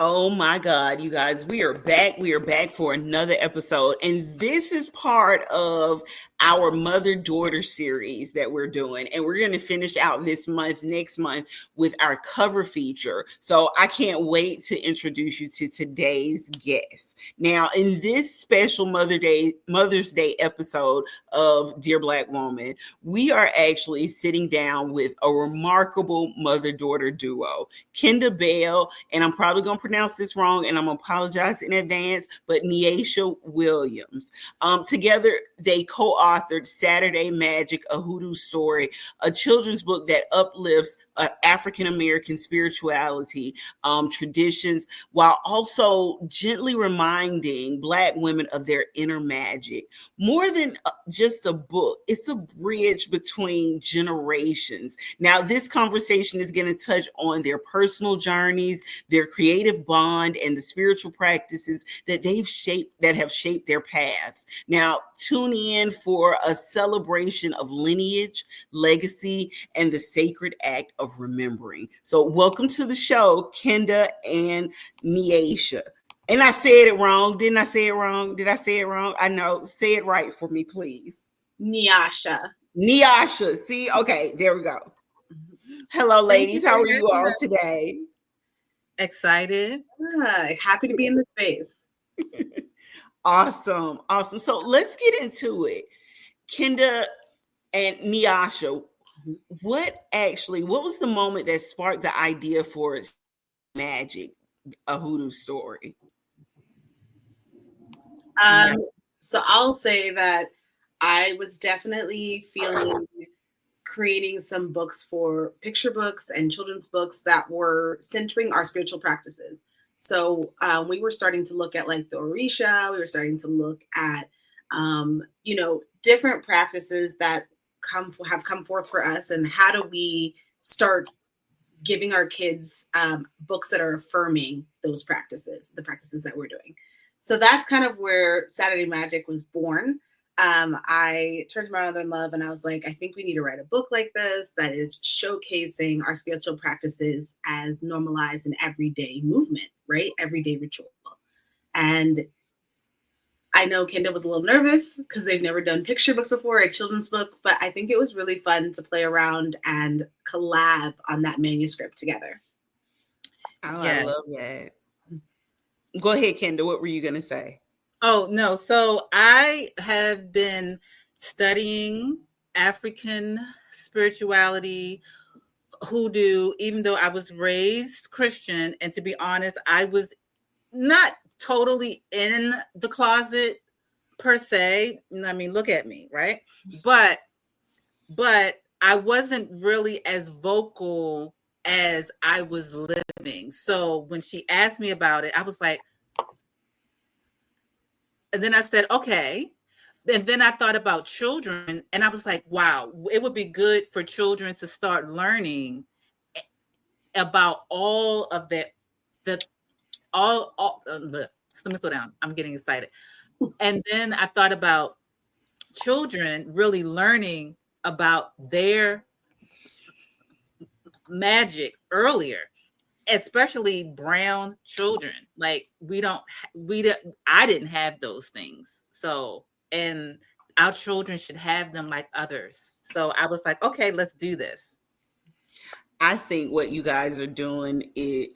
Oh my God, you guys, we are back. We are back for another episode. And this is part of our mother-daughter series that we're doing. And we're going to finish out this month, next month, with our cover feature. So I can't wait to introduce you to today's guest. Now, in this special Mother's Day episode of Dear Black Woman, we are actually sitting down with a remarkable mother-daughter duo, Kenda Bell, and I'm probably going to pronounce this wrong, and I'm going to apologize in advance, but Nyasha Williams. Together, they co-authored Saturday Magic, a Hoodoo Story, a children's book that uplifts African-American spirituality, traditions, while also gently reminding Black women of their inner magic. More than just a book, it's a bridge between generations. Now, this conversation is going to touch on their personal journeys, their creative bond, and the spiritual practices that have shaped their paths. Now, tune in for a celebration of lineage, legacy, and the sacred act of remembering. So, welcome to the show, Kenda and Nyasha. And I said it wrong. Didn't I say it wrong? Did I say it wrong? I know. Say it right for me, please. Nyasha. See? Okay, there we go. Hello, ladies. How are you all today? Excited. Happy to be in the space. Awesome. So let's get into it. Kenda and Nyasha, what was the moment that sparked the idea for Magic, a Hoodoo Story? So I'll say that I was definitely feeling creating some books, for picture books and children's books that were centering our spiritual practices. So we were starting to look at like the Orisha. We were starting to look at, different practices that have come forth for us. And how do we start giving our kids books that are affirming those practices, the practices that we're doing. So that's kind of where Saturday Magic was born. I turned to my mother-in-law and I was like, I think we need to write a book like this that is showcasing our spiritual practices as normalized and everyday movement, right? Everyday ritual. And I know Kenda was a little nervous because they've never done picture books before, a children's book, but I think it was really fun to play around and collab on that manuscript together. Oh, yeah. I love that. Go ahead, Kenda. What were you going to say? Oh, no. So I have been studying African spirituality, Hoodoo, even though I was raised Christian. And to be honest, I was not totally in the closet per se. I mean, look at me, right? But I wasn't really as vocal as I was living. So when she asked me about it, I was like, and then I said, okay. And then I thought about children and I was like, wow, it would be good for children to start learning about all of that. Let me slow down. I'm getting excited. And then I thought about children really learning about their magic earlier, especially brown children. Like I didn't have those things. So, and our children should have them like others. So I was like, okay, let's do this. I think what you guys are doing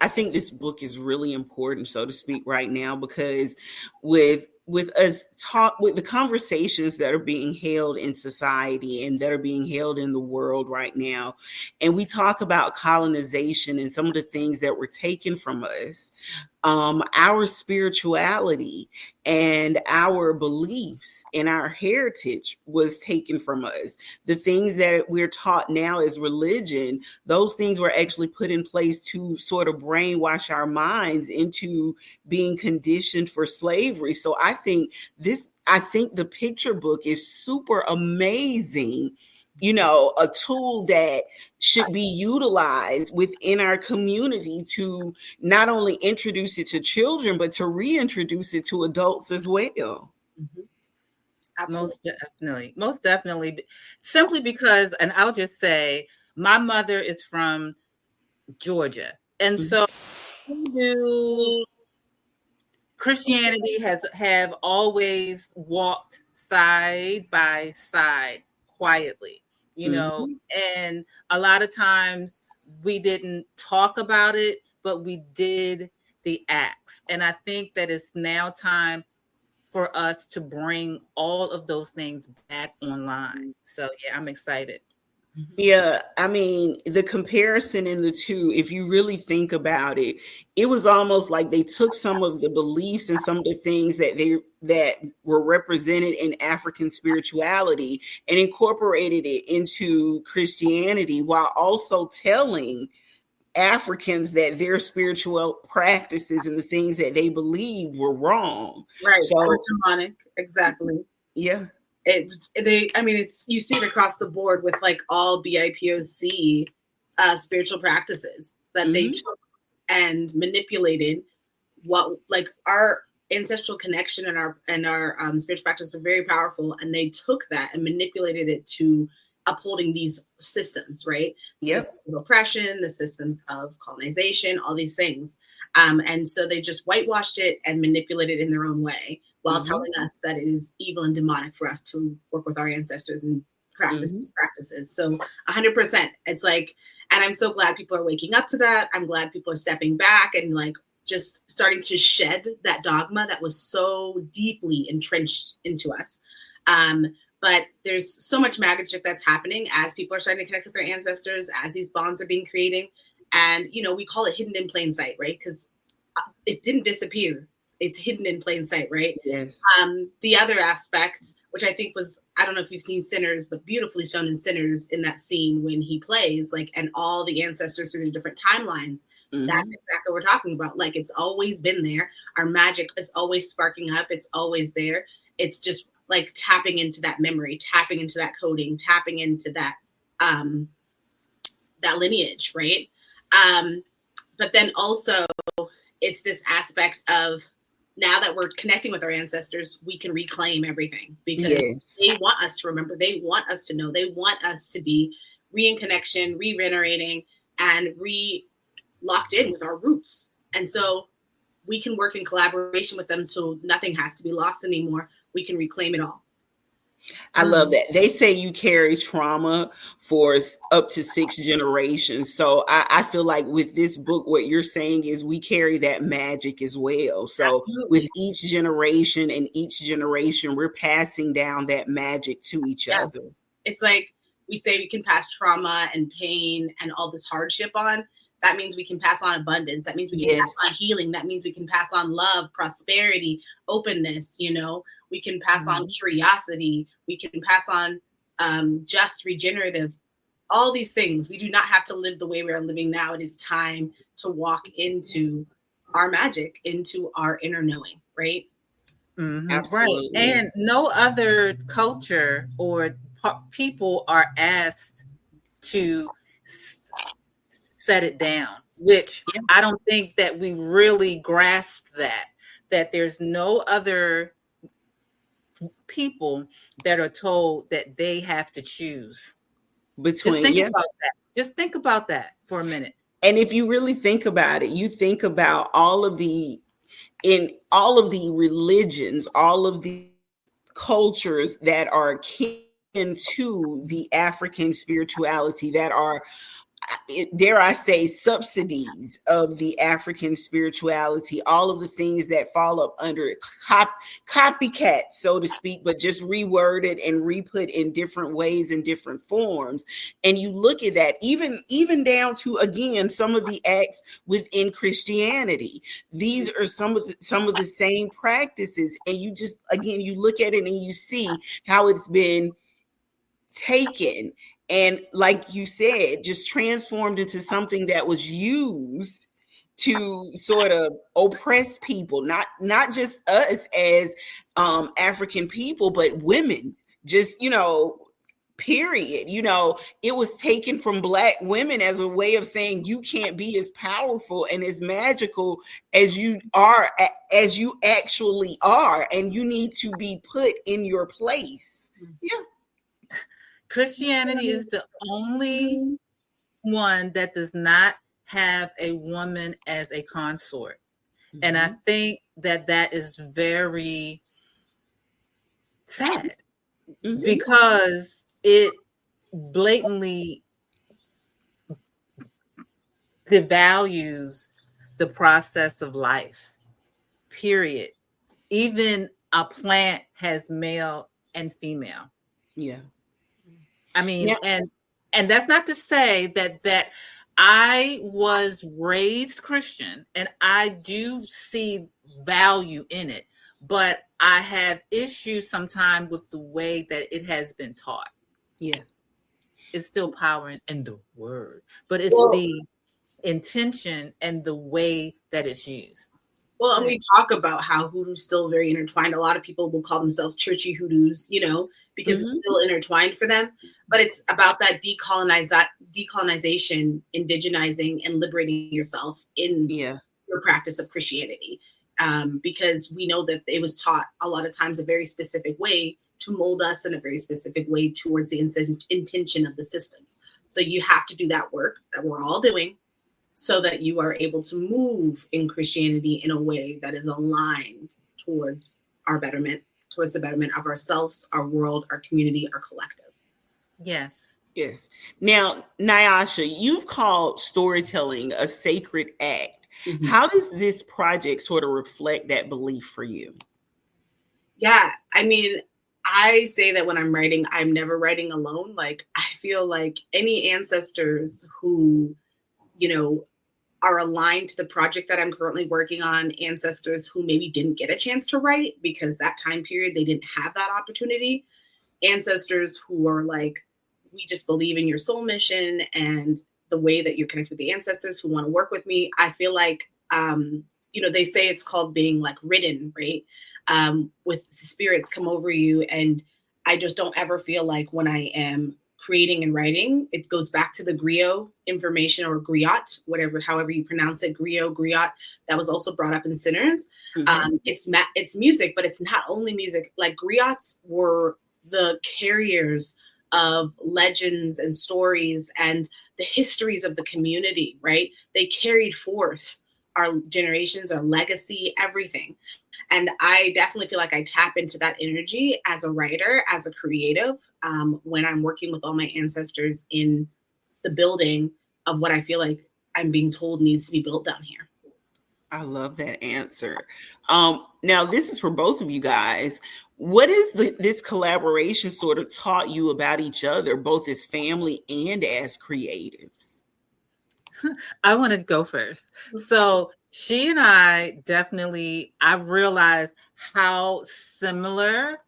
I think this book is really important, so to speak, right now, because with the conversations that are being held in society and that are being held in the world right now, and we talk about colonization and some of the things that were taken from us, our spirituality and our beliefs and our heritage was taken from us. The things that we're taught now as religion, those things were actually put in place to sort of brainwash our minds into being conditioned for slavery. So I think the picture book is super amazing. A tool that should be utilized within our community to not only introduce it to children, but to reintroduce it to adults as well. Mm-hmm. Most definitely. Simply because, and I'll just say, my mother is from Georgia. And so Hoodoo, Christianity have always walked side by side quietly, and a lot of times we didn't talk about it, but we did the acts. And I think that it's now time for us to bring all of those things back online. So yeah, I'm excited. Yeah, I mean, the comparison in the two, if you really think about it, it was almost like they took some of the beliefs and some of the things that were represented in African spirituality and incorporated it into Christianity, while also telling Africans that their spiritual practices and the things that they believed were wrong. Right. So, or demonic. Exactly. yeah. It's you see it across the board with like all BIPOC spiritual practices that they took and manipulated what, like, our ancestral connection and our spiritual practices are very powerful, and they took that and manipulated it to upholding these systems, right? Yep. Systems of oppression, the systems of colonization, all these things. And so they just whitewashed it and manipulated it in their own way, while telling us that it is evil and demonic for us to work with our ancestors and practice these practices. So 100%. It's like, and I'm so glad people are waking up to that. I'm glad people are stepping back and like just starting to shed that dogma that was so deeply entrenched into us. But there's so much magic that's happening as people are starting to connect with their ancestors, as these bonds are being created. And, we call it hidden in plain sight, right? Because it didn't disappear. It's hidden in plain sight, right? Yes. The other aspect, which I think was, I don't know if you've seen Sinners, but beautifully shown in Sinners in that scene when he plays, like, and all the ancestors through the different timelines. That's exactly what we're talking about. Like, it's always been there. Our magic is always sparking up. It's always there. It's just like tapping into that memory, tapping into that coding, tapping into that that lineage, right? But then also it's this aspect of, now that we're connecting with our ancestors, we can reclaim everything, because they want us to remember, they want us to know, they want us to be in connection, regenerating, and locked in with our roots. And so we can work in collaboration with them, so nothing has to be lost anymore. We can reclaim it all. I love that. They say you carry trauma for up to 6 generations. So I feel like with this book, what you're saying is we carry that magic as well. So with each generation and each generation, we're passing down that magic to each other. It's like we say we can pass trauma and pain and all this hardship on. That means we can pass on abundance. That means we can pass on healing. That means we can pass on love, prosperity, openness, We can pass on curiosity. We can pass on just regenerative, all these things. We do not have to live the way we are living now. It is time to walk into our magic, into our inner knowing, right? Absolutely. Right. And no other culture or people are asked to set it down, which I don't think that we really grasp that there's no other people that are told that they have to choose between. Just think about that. Just think about that for a minute. And if you really think about it, you think about all of the religions, all of the cultures that are kin to the African spirituality, that are, dare I say, subsidies of the African spirituality, all of the things that fall up under it, copycats, so to speak, but just reworded and re-put in different ways and different forms. And you look at that, even down to, again, some of the acts within Christianity. These are some of the same practices. And you just, again, you look at it and you see how it's been taken and, like you said, just transformed into something that was used to sort of oppress people, not just us as African people, but women, just, period. It was taken from Black women as a way of saying you can't be as powerful and as magical as you are, as you actually are, and you need to be put in your place. Yeah. Christianity is the only one that does not have a woman as a consort. And I think that is very sad because it blatantly devalues the process of life, period. Even a plant has male and female. Yeah. I mean, and that's not to say that I was raised Christian and I do see value in it, but I have issues sometimes with the way that it has been taught. Yeah. It's still power in the word, but it's the intention and the way that it's used. Well, and we talk about how hoodoo's still very intertwined. A lot of people will call themselves churchy hoodoos, you know, because it's still intertwined for them. But it's about that decolonization, indigenizing, and liberating yourself in your practice of Christianity. Because we know that it was taught a lot of times a very specific way to mold us in a very specific way towards the intention of the systems. So you have to do that work that we're all doing, so that you are able to move in Christianity in a way that is aligned towards our betterment, towards the betterment of ourselves, our world, our community, our collective. Yes. Yes. Now, Nyasha, you've called storytelling a sacred act. How does this project sort of reflect that belief for you? Yeah, I mean, I say that when I'm writing, I'm never writing alone. Like, I feel like any ancestors who, you know, are aligned to the project that I'm currently working on, ancestors who maybe didn't get a chance to write because that time period they didn't have that opportunity, ancestors who are like, we just believe in your soul mission and the way that you're connected with the ancestors who want to work with me. I feel like, you know, they say it's called being like ridden, right? With spirits come over you. And I just don't ever feel like when I am creating and writing, it goes back to the griot information, or griot, however you pronounce it, griot, that was also brought up in Sinners. It's music, but it's not only music. Like, griots were the carriers of legends and stories and the histories of the community, right? They carried forth our generations, our legacy, everything. And I definitely feel like I tap into that energy as a writer, as a creative, when I'm working with all my ancestors in the building of what I feel like I'm being told needs to be built down here. I love that answer. Now, this is for both of you guys. What has this collaboration sort of taught you about each other, both as family and as creatives? I want to go first. So she and I I've realized how similar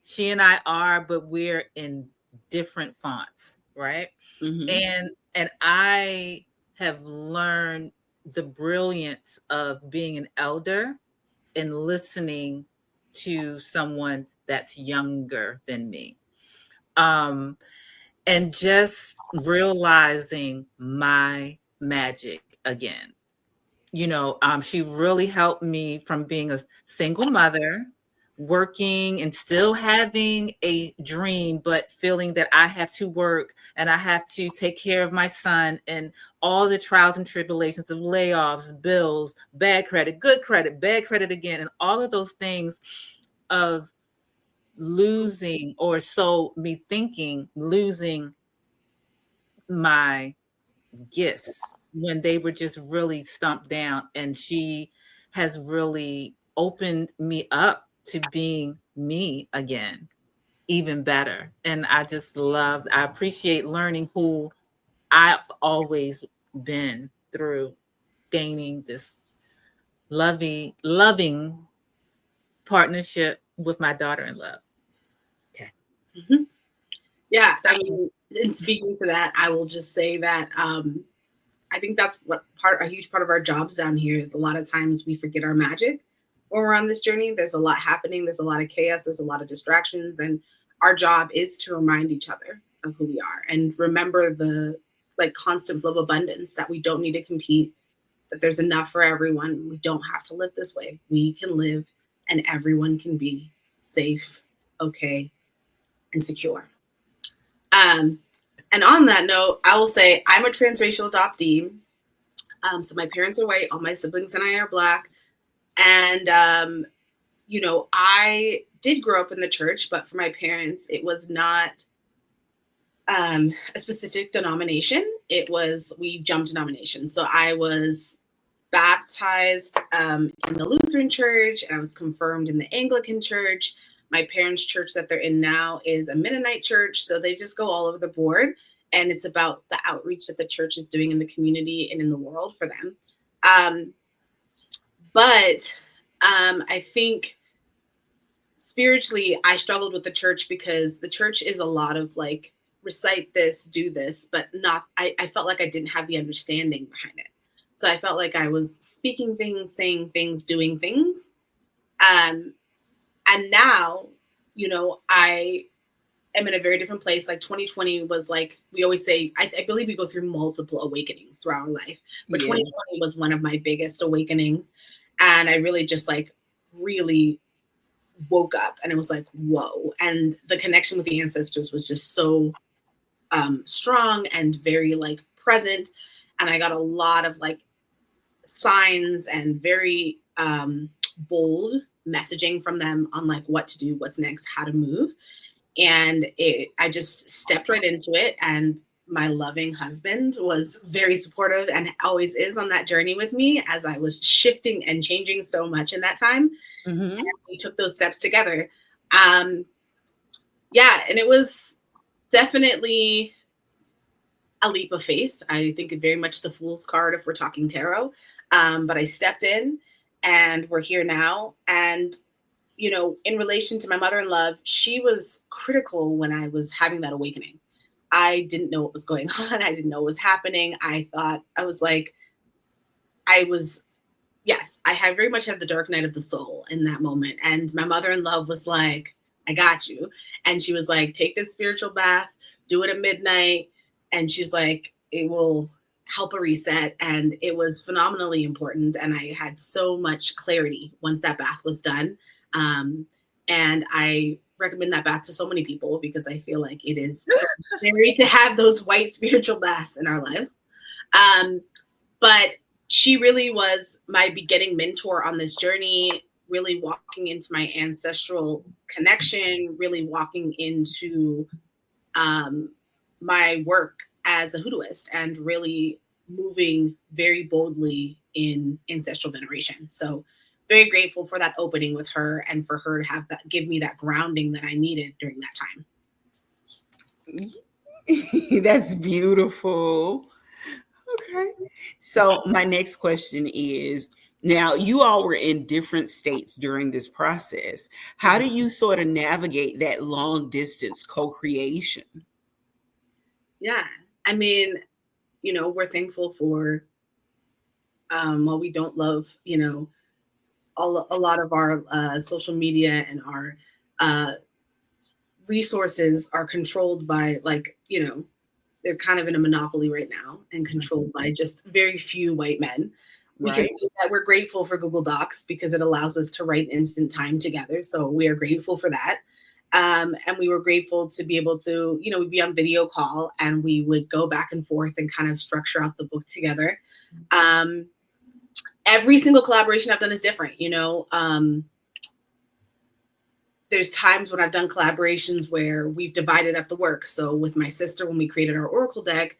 she and I are, but we're in different fonts, right? And I have learned the brilliance of being an elder and listening to someone that's younger than me. And just realizing my magic again. You know, she really helped me from being a single mother, working and still having a dream, but feeling that I have to work and I have to take care of my son and all the trials and tribulations of layoffs, bills, bad credit, good credit, bad credit again, and all of those things of losing, or so me thinking, losing my gifts when they were just really stumped down. And she has really opened me up to being me again, even better. And I appreciate learning who I've always been through gaining this loving partnership with my daughter-in-law. Okay. Yeah, I mean, in speaking to that, I will just say that I think that's a huge part of our jobs down here is a lot of times we forget our magic when we're on this journey. There's a lot happening. There's a lot of chaos. There's a lot of distractions. And our job is to remind each other of who we are and remember the constant flow of abundance, that we don't need to compete, that there's enough for everyone. We don't have to live this way. We can live and everyone can be safe, okay, and secure. And on that note, I will say I'm a transracial adoptee. So my parents are white, all my siblings and I are Black. And, you know, I did grow up in the church, but for my parents, it was not a specific denomination. It was, we jumped denominations. So I was baptized in the Lutheran church, and I was confirmed in the Anglican church. My parents' church that they're in now is a Mennonite church. So they just go all over the board. And it's about the outreach that the church is doing in the community and in the world for them. But I think spiritually, I struggled with the church because the church is a lot of like, recite this, do this, but not, I felt like I didn't have the understanding behind it. So I felt like I was speaking things, saying things, doing things. And now, you know, I am in a very different place. Like 2020 was like, we always say, I believe we go through multiple awakenings throughout our life. But 2020 was one of my biggest awakenings. And I really just like really woke up and it was like, whoa. And the connection with the ancestors was just so strong and very like present. And I got a lot of like signs and very bold messaging from them on like what to do, what's next, how to move. And I just stepped right into it. And my loving husband was very supportive and always is on that journey with me as I was shifting and changing so much in that time. Mm-hmm. And we took those steps together. Yeah, and it was definitely a leap of faith. I think it's very much the fool's card if we're talking tarot. But I stepped in and we're here now. And, you know, in relation to my mother-in-law, she was critical when I was having that awakening. I didn't know what was going on. I didn't know what was happening. I thought, I was like, yes, I had very much had the dark night of the soul in that moment. And my mother-in-law was like, I got you. And she was like, take this spiritual bath, do it at midnight. And she's like, it will help a reset. And it was phenomenally important. And I had so much clarity once that bath was done. And I recommend that bath to so many people because I feel like it is necessary to have those white spiritual baths in our lives. But she really was my beginning mentor on this journey, really walking into my ancestral connection, really walking into my work as a hoodooist and really moving very boldly in ancestral veneration. So very grateful for that opening with her and for her to have that, give me that grounding that I needed during that time. That's beautiful. Okay. So my next question is, now you all were in different states during this process. How do you sort of navigate that long distance co-creation? Yeah. I mean, you know, we're thankful for, while we don't love, you know, a lot of our social media and our resources are controlled by, like, you know, they're kind of in a monopoly right now and controlled by just very few white men. We can say that we're grateful for Google Docs because it allows us to write instant time together. So we are grateful for that. And we were grateful to be able to, you know, we'd be on video call and we would go back and forth and kind of structure out the book together. Every single collaboration I've done is different, you know. There's times when I've done collaborations where we've divided up the work. So with my sister, when we created our Oracle deck,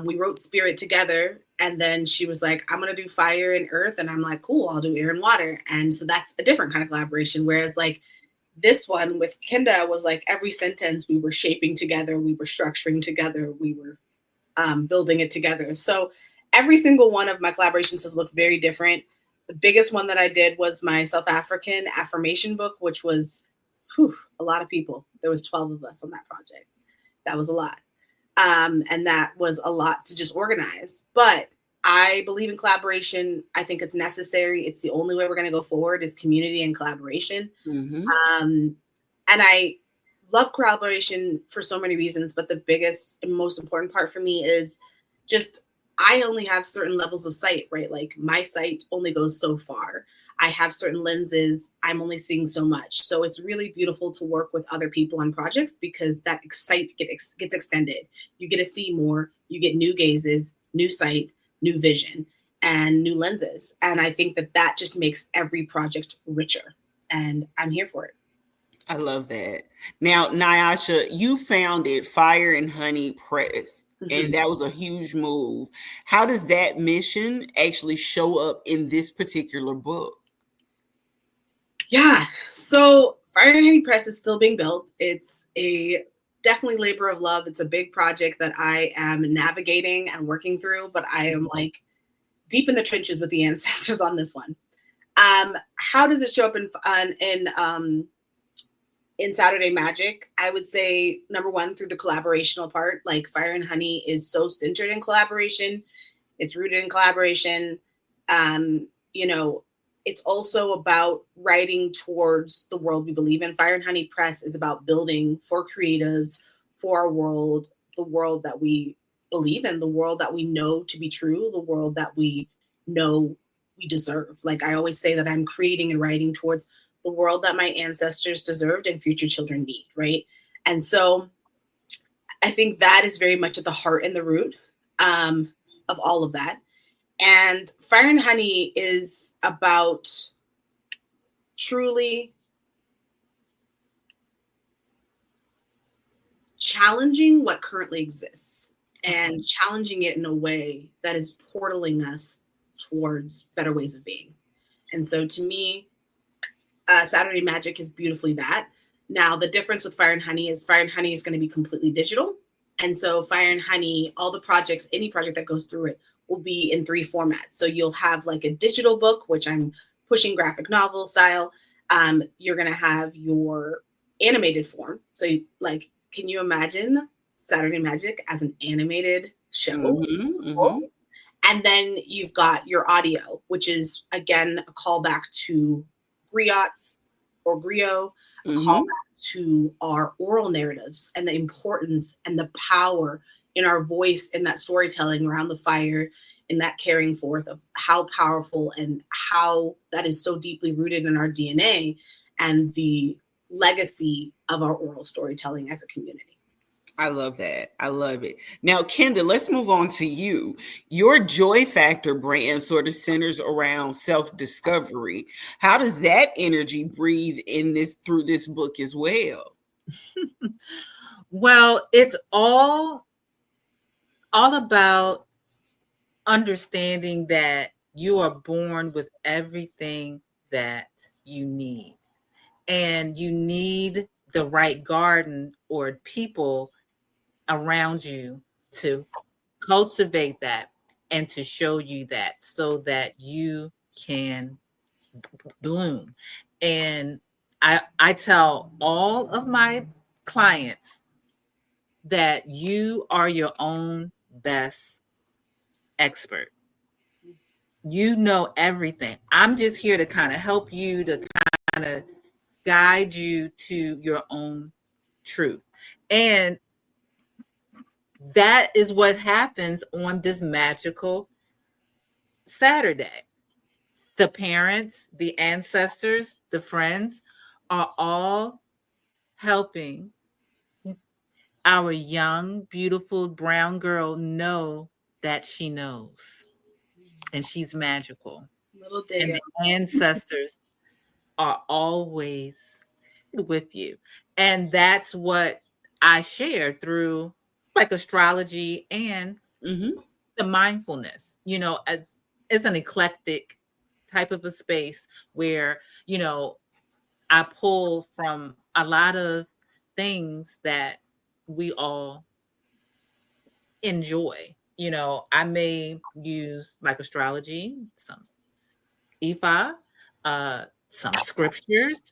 we wrote spirit together. And then she was like, I'm going to do fire and earth. And I'm like, cool, I'll do air and water. And so that's a different kind of collaboration. Whereas like this one with Kenda was like every sentence we were shaping together. We were structuring together. We were building it together. So every single one of my collaborations has looked very different. The biggest one that I did was my South African affirmation book, which was a lot of people. There was 12 of us on that project. That was a lot. And that was a lot to just organize. But I believe in collaboration. I think it's necessary. It's the only way we're going to go forward is community and collaboration. Mm-hmm. And I love collaboration for so many reasons. But the biggest and most important part for me is just I only have certain levels of sight, right? Like my sight only goes so far. I have certain lenses. I'm only seeing so much. So it's really beautiful to work with other people on projects because that sight gets extended. You get to see more. You get new gazes, new sight, new vision and new lenses. And I think that just makes every project richer. And I'm here for it. I love that. Now, Nyasha, you founded Fire and Honey Press, and that was a huge move. How does that mission actually show up in this particular book? Yeah, so Fire and Honey Press is still being built. It's a definitely labor of love. It's a big project that I am navigating and working through, but I am like deep in the trenches with the ancestors on this one. How does it show up in Saturday Magic? I would say number one, through the collaborational part. Like Fire and Honey is so centered in collaboration. It's rooted in collaboration. You know, it's also about writing towards the world we believe in. Fire and Honey Press is about building for creatives, for our world, the world that we believe in, the world that we know to be true, the world that we know we deserve. Like I always say that I'm creating and writing towards the world that my ancestors deserved and future children need, right? And so I think that is very much at the heart and the root of all of that. And Fire and Honey is about truly challenging what currently exists and challenging it in a way that is portaling us towards better ways of being. And so to me, Saturday Magic is beautifully that. Now, the difference with Fire and Honey is Fire and Honey is going to be completely digital. And so Fire and Honey, all the projects, any project that goes through it will be in 3 formats. So you'll have like a digital book, which I'm pushing graphic novel style. You're going to have your animated form. So like, can you imagine Saturday Magic as an animated show? And then you've got your audio, which is, again, a callback to griots or griot, a callback to our oral narratives and the importance and the power in our voice in that storytelling around the fire, in that carrying forth of how powerful and how that is so deeply rooted in our DNA and the legacy of our oral storytelling as a community. I love that. I love it. Now, Kenda, let's move on to you. Your Joy Factor brand sort of centers around self-discovery. How does that energy breathe in this through this book as well? Well, it's all about understanding that you are born with everything that you need. And you need the right garden or people around you to cultivate that and to show you that so that you can bloom. And I tell all of my clients that you are your own best expert. You know everything. I'm just here to kind of help you, to kind of guide you to your own truth. And that is what happens on this magical Saturday. The parents, the ancestors, the friends are all helping our young, beautiful brown girl know that she knows and she's magical. Little and the ancestors are always with you. And that's what I share through like astrology and the mindfulness, you know, it's an eclectic type of a space where, you know, I pull from a lot of things that we all enjoy. You know, I may use like astrology, some Ifa, some scriptures,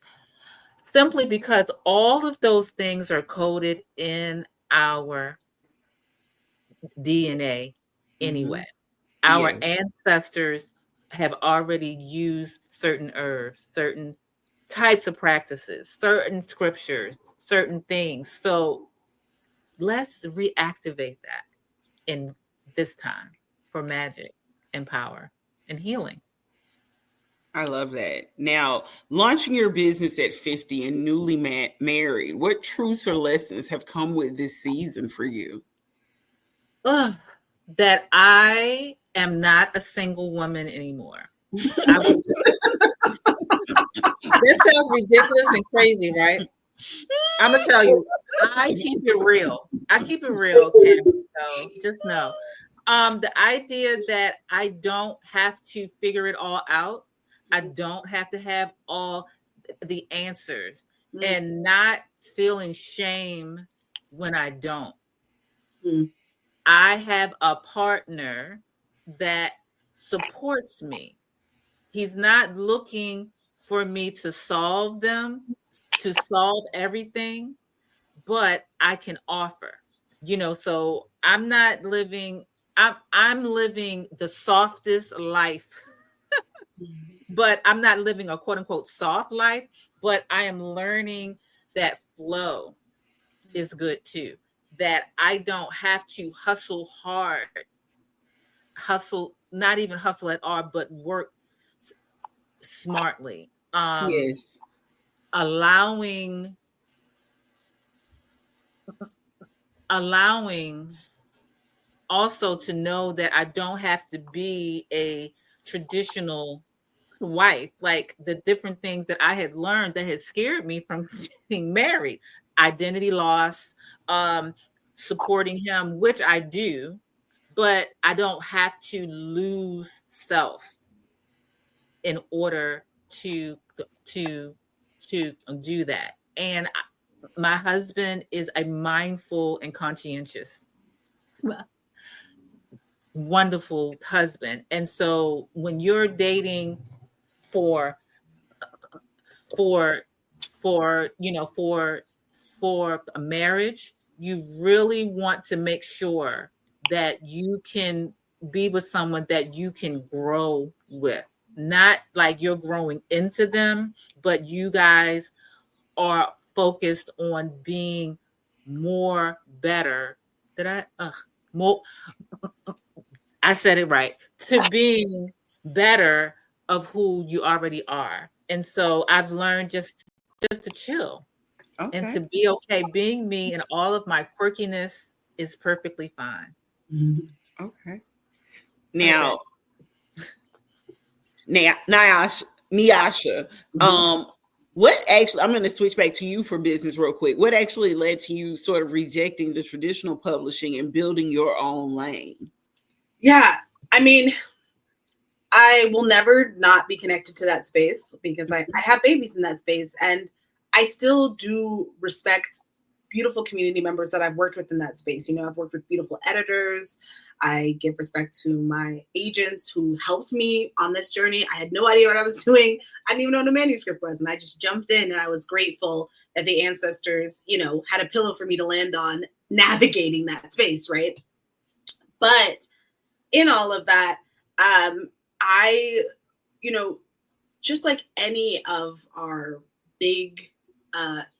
simply because all of those things are coded in our DNA anyway. Our ancestors have already used certain herbs, certain types of practices, certain scriptures, certain things. So let's reactivate that in this time for magic and power and healing. I love that. Now, launching your business at 50 and newly married, what truths or lessons have come with this season for you? That I am not a single woman anymore. I was, this sounds ridiculous and crazy, right? I'm gonna tell you, I keep it real. I keep it real, Tammy. So just know. The idea that I don't have to figure it all out, I don't have to have all the answers, and not feeling shame when I don't. I have a partner that supports me. He's not looking for me to solve them, to solve everything, but I can offer. So I'm living the softest life, but I'm not living a quote unquote soft life, but I am learning that flow is good too. That I don't have to hustle hard, not even hustle at all, but work smartly. Yes. Allowing also to know that I don't have to be a traditional wife, like the different things that I had learned that had scared me from being married, identity loss, supporting him, which I do, but I don't have to lose self in order to do that. And my husband is a mindful and conscientious, wonderful husband. And so when you're dating for for for a marriage, you really want to make sure that you can be with someone that you can grow with. Not like you're growing into them, but you guys are focused on being more better. Did I more I said it right. To being better of who you already are. And so I've learned just to chill and to be okay. Being me and all of my quirkiness is perfectly fine. Okay. Now, Nyasha, what actually, I'm going to switch back to you for business real quick. What actually led to you sort of rejecting the traditional publishing and building your own lane? Yeah, I mean, I will never not be connected to that space because I have babies in that space, and I still do respect beautiful community members that I've worked with in that space. I've worked with beautiful editors. I give respect to my agents who helped me on this journey. I had no idea what I was doing. I didn't even know what a manuscript was. And I just jumped in, and I was grateful that the ancestors, had a pillow for me to land on navigating that space, right? But in all of that, I, just like any of our big,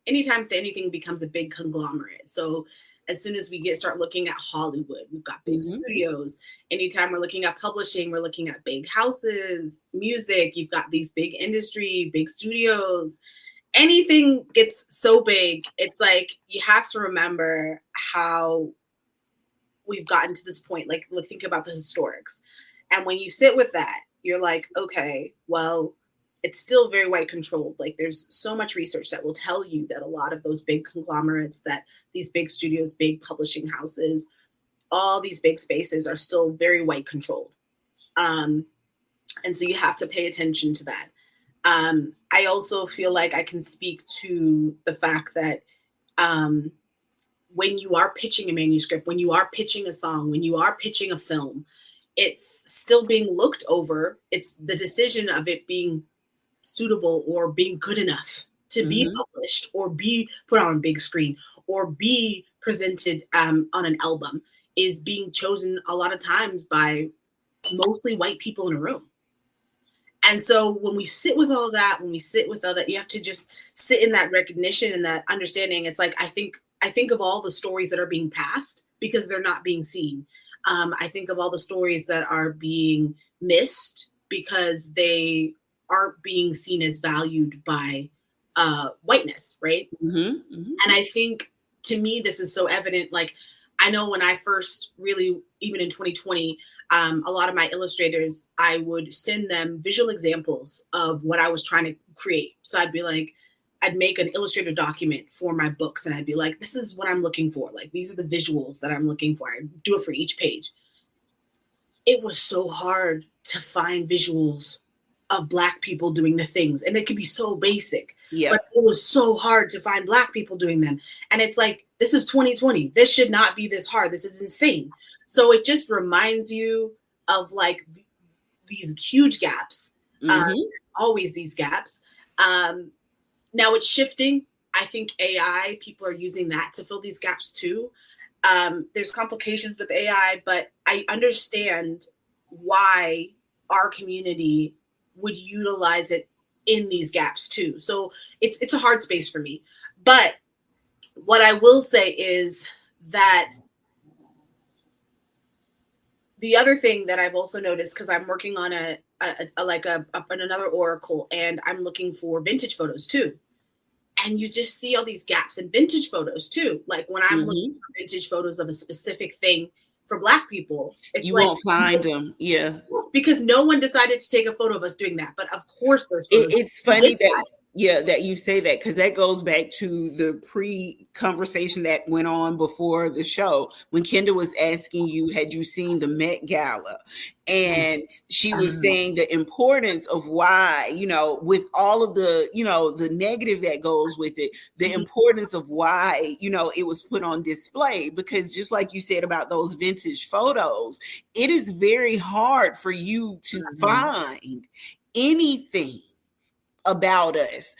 anytime anything becomes a big conglomerate. So as soon as we start looking at Hollywood, we've got big studios. Anytime we're looking at publishing, we're looking at big houses, music, you've got these big industry, big studios. Anything gets so big, it's like you have to remember how we've gotten to this point. Like think about the historics. And when you sit with that, you're like, okay, well, it's still very white controlled. Like there's so much research that will tell you that a lot of those big conglomerates, that these big studios, big publishing houses, all these big spaces are still very white controlled. And so you have to pay attention to that. I also feel like I can speak to the fact that when you are pitching a manuscript, when you are pitching a song, when you are pitching a film, it's still being looked over. It's the decision of it being suitable or being good enough to be published or be put on a big screen or be presented on an album is being chosen a lot of times by mostly white people in a room. And so when we sit with all that, you have to just sit in that recognition and that understanding. It's like, I think of all the stories that are being passed because they're not being seen. I think of all the stories that are being missed because they aren't being seen as valued by whiteness, right? And I think, to me, this is so evident. Like, I know when I first really, even in 2020, a lot of my illustrators, I would send them visual examples of what I was trying to create. So I'd be like, I'd make an illustrator document for my books, and I'd be like, this is what I'm looking for. Like, these are the visuals that I'm looking for. I do it for each page. It was so hard to find visuals of Black people doing the things. And it could be so basic, but it was so hard to find Black people doing them. And it's like, this is 2020. This should not be this hard. This is insane. So it just reminds you of like these huge gaps. Always these gaps. Now it's shifting. I think AI, people are using that to fill these gaps too. There's complications with AI, but I understand why our community would utilize it in these gaps too. So it's a hard space for me. But what I will say is that the other thing that I've also noticed, because I'm working on another oracle, and I'm looking for vintage photos too. And you just see all these gaps in vintage photos too. Like when I'm looking for vintage photos of a specific thing for Black people, you won't find them. Yeah. It's because no one decided to take a photo of us doing that. But of course there's photos. It's funny that you say that, because that goes back to the pre-conversation that went on before the show when Kenda was asking you, had you seen the Met Gala? And she was saying the importance of why, with all of the, the negative that goes with it, the importance of why, it was put on display. Because just like you said about those vintage photos, it is very hard for you to find anything about us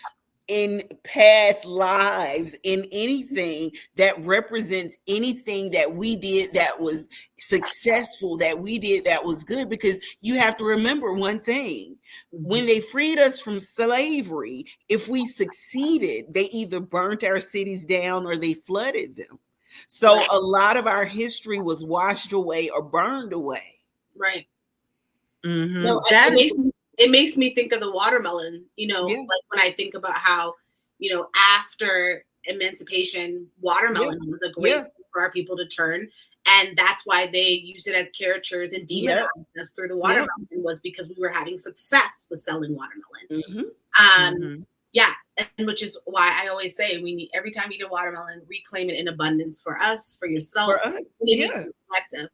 in past lives, in anything that represents anything that we did that was successful, that we did that was good. Because you have to remember one thing: when they freed us from slavery, if we succeeded, they either burnt our cities down or they flooded them. So a lot of our history was washed away or burned away. Right. No, it makes me think of the watermelon, like when I think about how, after emancipation, watermelon was a great thing for our people to turn. And that's why they used it as caricatures and demonized us through the watermelon, was because we were having success with selling watermelon. And which is why I always say, we need, every time you eat a watermelon, reclaim it in abundance for us, for yourself, for us, collective.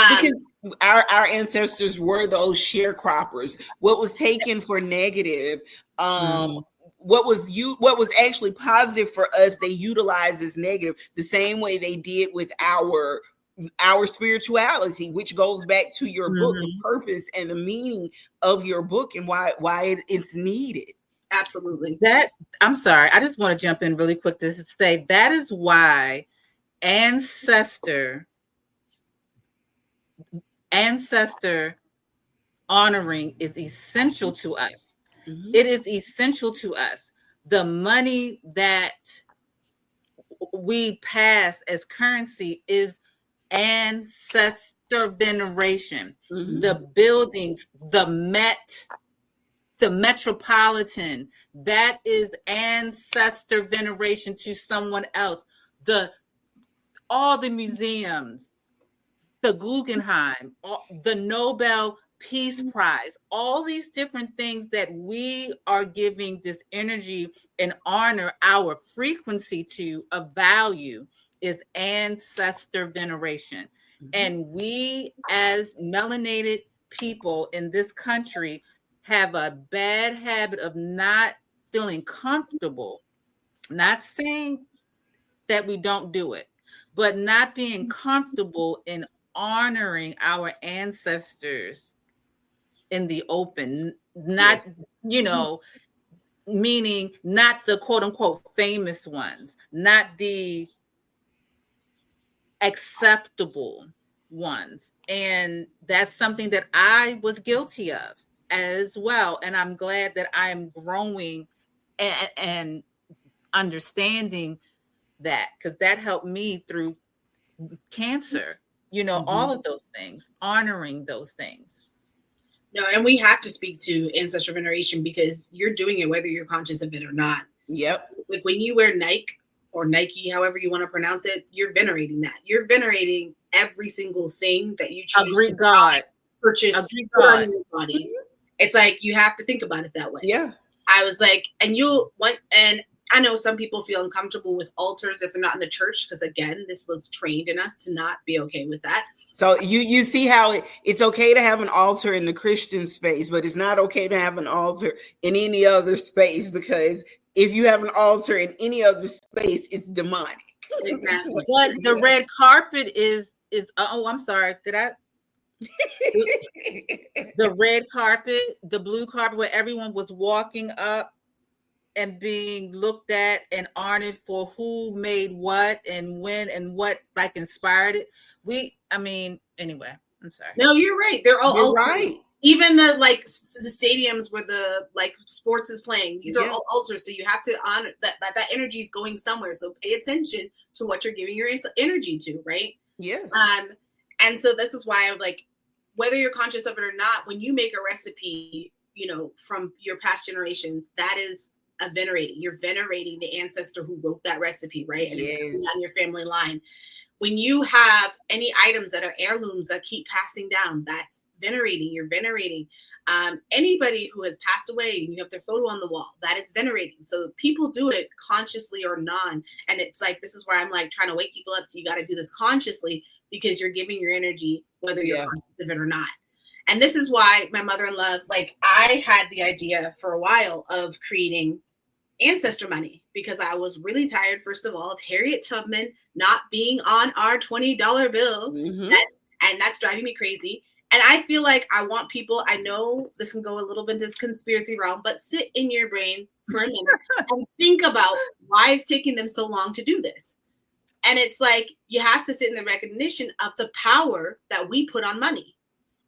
Because our ancestors were those sharecroppers. What was taken for negative, what was actually positive for us, they utilized as negative, the same way they did with our spirituality, which goes back to your book, the purpose and the meaning of your book, and why it's needed. Absolutely. I'm sorry, I just want to jump in really quick to say that is why ancestor honoring is essential to us. It is essential to us. The money that we pass as currency is ancestor veneration. The buildings, the Metropolitan, that is ancestor veneration to someone else. All the museums, the Guggenheim, the Nobel Peace Prize, all these different things that we are giving this energy and honor our frequency to, a value, is ancestor veneration. And we as melanated people in this country have a bad habit of not feeling comfortable, not saying that we don't do it, but not being comfortable in honoring our ancestors in the open, not, meaning not the quote unquote famous ones, not the acceptable ones. And that's something that I was guilty of as well. And I'm glad that I'm growing and understanding that, because that helped me through cancer, all of those things, honoring those things. No, and we have to speak to ancestral veneration, because you're doing it whether you're conscious of it or not. Like when you wear Nike or Nike, however you want to pronounce it, you're venerating that. You're venerating every single thing that you choose to God. purchase put on your body. It's like you have to think about it that way. Yeah. I was like, and I know some people feel uncomfortable with altars if they're not in the church, because again, this was trained in us to not be okay with that. So you see how it's okay to have an altar in the Christian space, but it's not okay to have an altar in any other space, because if you have an altar in any other space, it's demonic. Exactly. But the red carpet is oh, I'm sorry. Did I? The red carpet, the blue carpet, where everyone was walking up and being looked at and honored for who made what and when and what like inspired it. Anyway, I'm sorry. No, you're right. They're all right. Even the stadiums where the sports is playing, these are all altars. So you have to honor that energy is going somewhere. So pay attention to what you're giving your energy to, right? Yeah. And so this is why I'm like, whether you're conscious of it or not, when you make a recipe, from your past generations, that is venerating. You're venerating the ancestor who wrote that recipe, right? And it's on your family line. When you have any items that are heirlooms that keep passing down, that's venerating. You're venerating. Anybody who has passed away, and you have their photo on the wall, that is venerating. So people do it consciously or non. And it's like, this is where I'm like trying to wake people up. So you got to do this consciously, because you're giving your energy, whether you're conscious of it or not. And this is why my mother-in-law, I had the idea for a while of creating ancestor money, because I was really tired, first of all, of Harriet Tubman not being on our $20 bill. And that's driving me crazy. And I feel like I want people, I know this can go a little bit this conspiracy realm, but sit in your brain for a minute and think about why it's taking them so long to do this. And it's like, you have to sit in the recognition of the power that we put on money.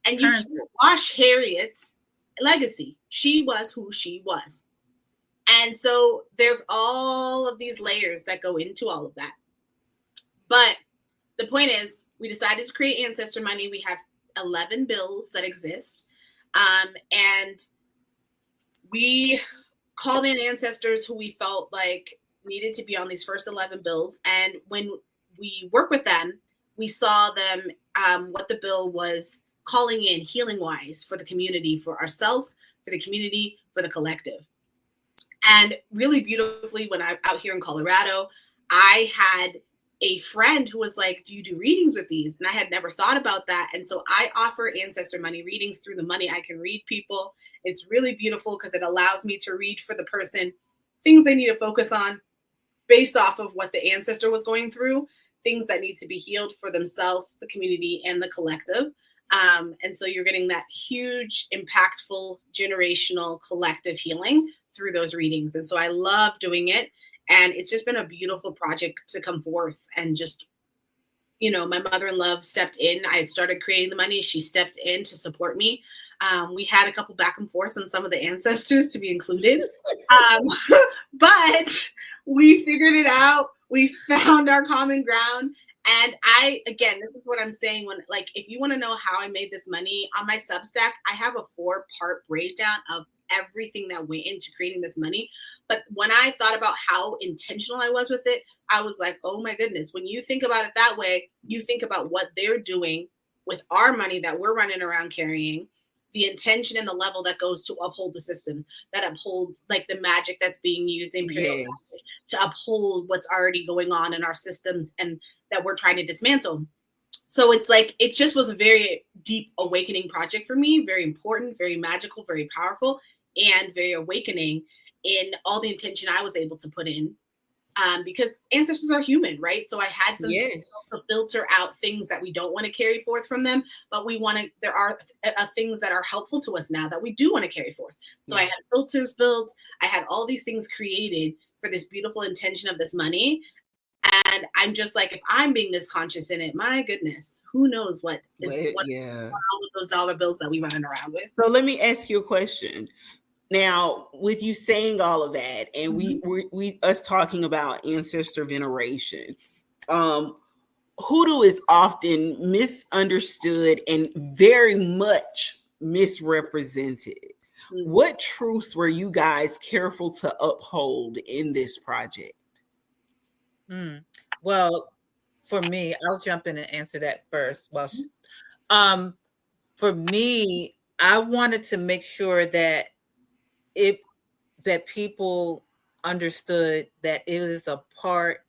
And you can wash Harriet's legacy. She was who she was. And so there's all of these layers that go into all of that. But the point is, we decided to create ancestor money. We have 11 bills that exist. And we called in ancestors who we felt like needed to be on these first 11 bills. And when we work with them, we saw them, what the bill was calling in healing wise for the community, for ourselves, for the community, for the collective. And really beautifully, when I'm out here in Colorado, I had a friend who was like, do you do readings with these? And I had never thought about that. And so I offer ancestor money readings through the money. I can read people. It's really beautiful because it allows me to read for the person things they need to focus on based off of what the ancestor was going through, things that need to be healed for themselves, the community, and the collective. And so you're getting that huge, impactful, generational, collective healing through those readings. And so I love doing it. And it's just been a beautiful project to come forth. And just, my mother-in-law stepped in. I started creating the money. She stepped in to support me. We had a couple back and forth on some of the ancestors to be included. But we figured it out. We found our common ground. And this is what I'm saying when, if you want to know how I made this money on my Substack, I have a 4-part breakdown of everything that went into creating this money. But when I thought about how intentional I was with it, I was like, oh my goodness, when you think about it that way, you think about what they're doing with our money that we're running around carrying, the intention and the level that goes to uphold the systems, that upholds the magic that's being used in to uphold what's already going on in our systems and that we're trying to dismantle. So it's it just was a very deep awakening project for me, very important, very magical, very powerful, and very awakening in all the intention I was able to put in. Because ancestors are human, right? So I had some to filter out things that we don't want to carry forth from them, but there are things that are helpful to us now that we do want to carry forth. So I had filters built. I had all these things created for this beautiful intention of this money. And I'm just like, if I'm being this conscious in it, my goodness, who knows what's going on with those dollar bills that we running around with. So let me ask you a question. Now, with you saying all of that, and we us talking about ancestor veneration, hoodoo is often misunderstood and very much misrepresented. Mm-hmm. What truths were you guys careful to uphold in this project? Well, for me, I'll jump in and answer that first. Well, for me, I wanted to make sure that people understood that it is a part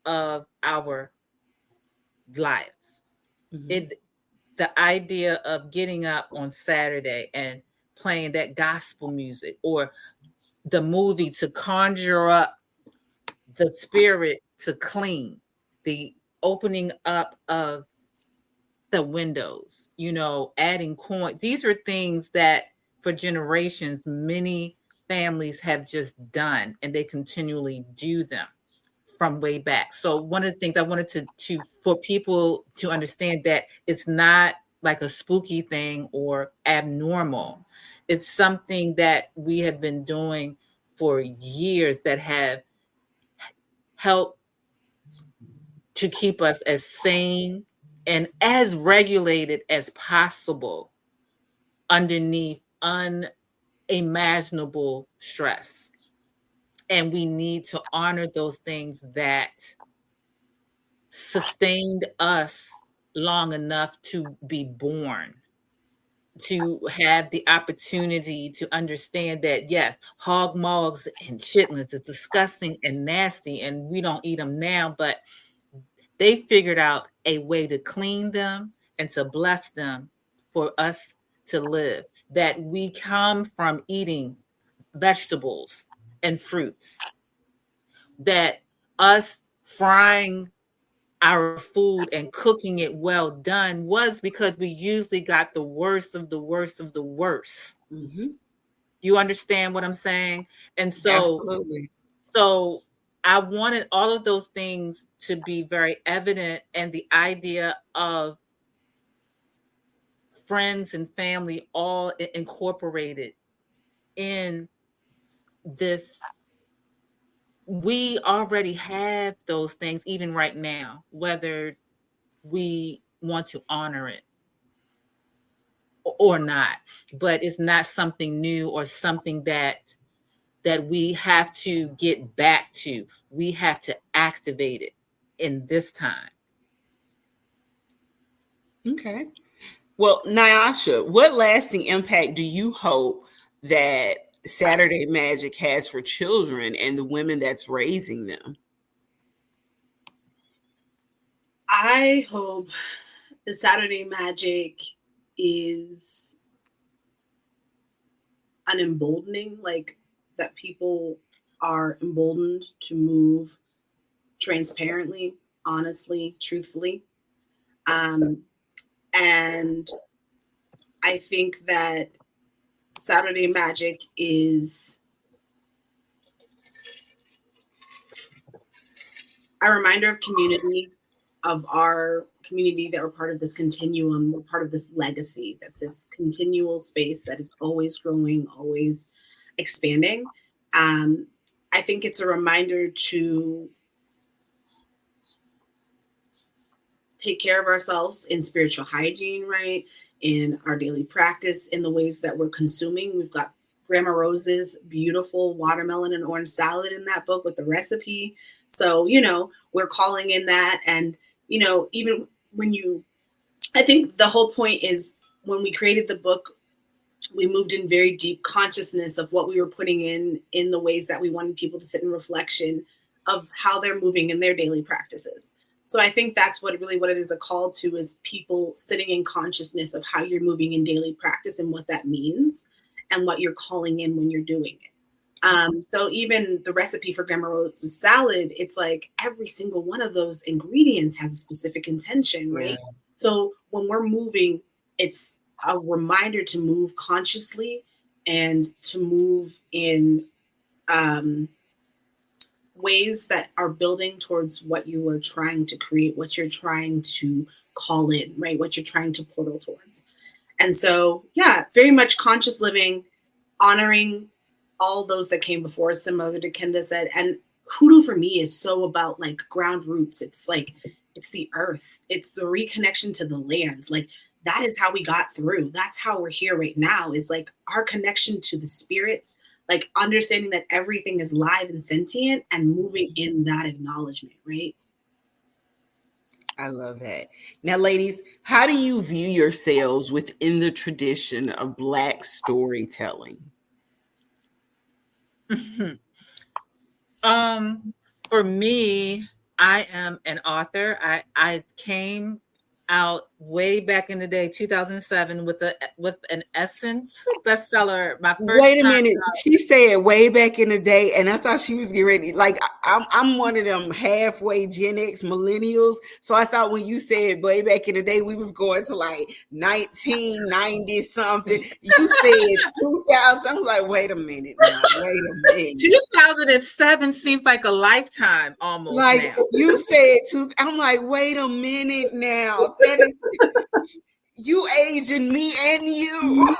of our lives. Mhm. The idea of getting up on Saturday and playing that gospel music, or the movie to conjure up the spirit to clean, the opening up of the windows, adding coins. These are things that for generations, many families have just done, and they continually do them from way back. So one of the things I wanted to for people to understand, that it's not like a spooky thing or abnormal. It's something that we have been doing for years that have helped to keep us as sane and as regulated as possible underneath unimaginable stress. And we need to honor those things that sustained us long enough to be born, to have the opportunity to understand that, yes, hog mogs and chitlins is disgusting and nasty, and we don't eat them now, but they figured out a way to clean them and to bless them for us to live. That we come from eating vegetables and fruits, that us frying our food and cooking it well done was because we usually got the worst of the worst of the worst. Mm-hmm. You understand what I'm saying? And Absolutely. so I wanted all of those things to be very evident, and the idea of friends and family all incorporated in this. We already have those things even right now, whether we want to honor it or not. But it's not something new or something that we have to get back to. We have to activate it in this time. Okay. Well, Nyasha, what lasting impact do you hope that Saturday Magic has for children and the women that's raising them? I hope the Saturday Magic is an emboldening, like that people are emboldened to move transparently, honestly, truthfully. And I think that Saturday Magic is a reminder of community, of our community, that we're part of this continuum, we're part of this legacy, that this continual space that is always growing, always expanding. I think it's a reminder to take care of ourselves in spiritual hygiene, right? In our daily practice, in the ways that we're consuming. We've got Grandma Rose's beautiful watermelon and orange salad in that book with the recipe. So, we're calling in that. And, even when I think the whole point is, when we created the book, we moved in very deep consciousness of what we were putting in the ways that we wanted people to sit in reflection of how they're moving in their daily practices. So I think that's what it is a call to, is people sitting in consciousness of how you're moving in daily practice and what that means and what you're calling in when you're doing it. So even the recipe for Grandma Rose's salad, it's like every single one of those ingredients has a specific intention, right? Yeah. So when we're moving, it's a reminder to move consciously and to move in ways that are building towards what you are trying to create, what you're trying to call in, right? What you're trying to portal towards. And so, yeah, very much conscious living, honoring all those that came before us, similar to Kenda said. And Hoodoo for me is so about like ground roots. It's like, it's the earth. It's the reconnection to the land. Like, that is how we got through. That's how we're here right now, is like our connection to the spirits, like understanding that everything is live and sentient and moving in that acknowledgement, right? I love that. Now, ladies, how do you view yourselves within the tradition of Black storytelling? For me, I am an author. I came out way back in the day, 2007, with an Essence bestseller. My first Wait a time. minute. She said way back in the day, and I thought she was getting ready. Like I'm one of them halfway Gen X millennials. So I thought when you said way back in the day, we was going to like 1990 something. You said 2000. I'm like, wait a minute now. Wait a minute. 2007 seems like a lifetime almost Like now. you said two. I'm like, wait a minute now. That is you aging me and you.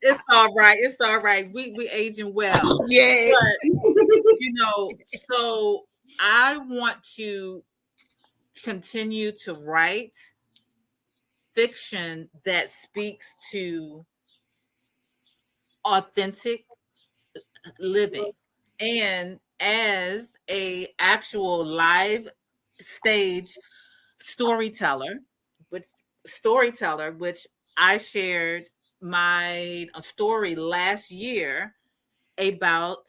It's all right. It's all right. We aging well. Yes. But, so I want to continue to write fiction that speaks to authentic living. And as a actual live stage storyteller, which I shared my story last year about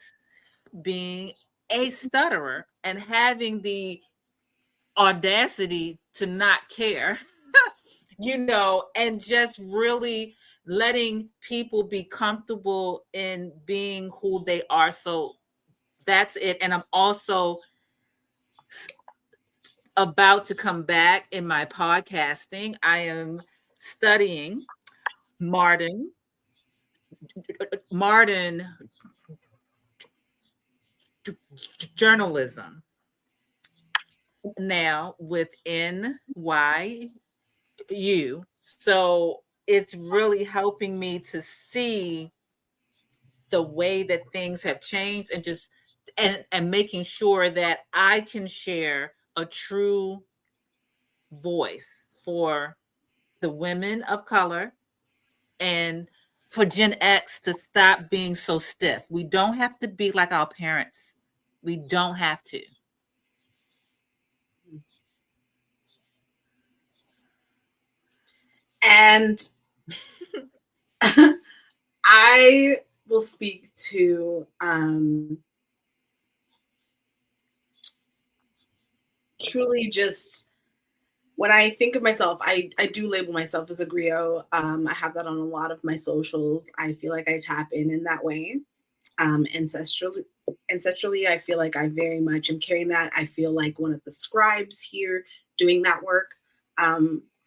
being a stutterer and having the audacity to not care, and just really letting people be comfortable in being who they are. So that's it. And I'm also about to come back in my podcasting. I am studying modern journalism now within YU. So it's really helping me to see the way that things have changed and just and making sure that I can share a true voice for the women of color and for Gen X to stop being so stiff. We don't have to be like our parents. We don't have to. And I will speak to truly just when I think of myself, I do label myself as a griot. I have that on a lot of my socials. I feel like I tap in that way. Ancestrally, I feel like I very much am carrying that. I feel like one of the scribes here doing that work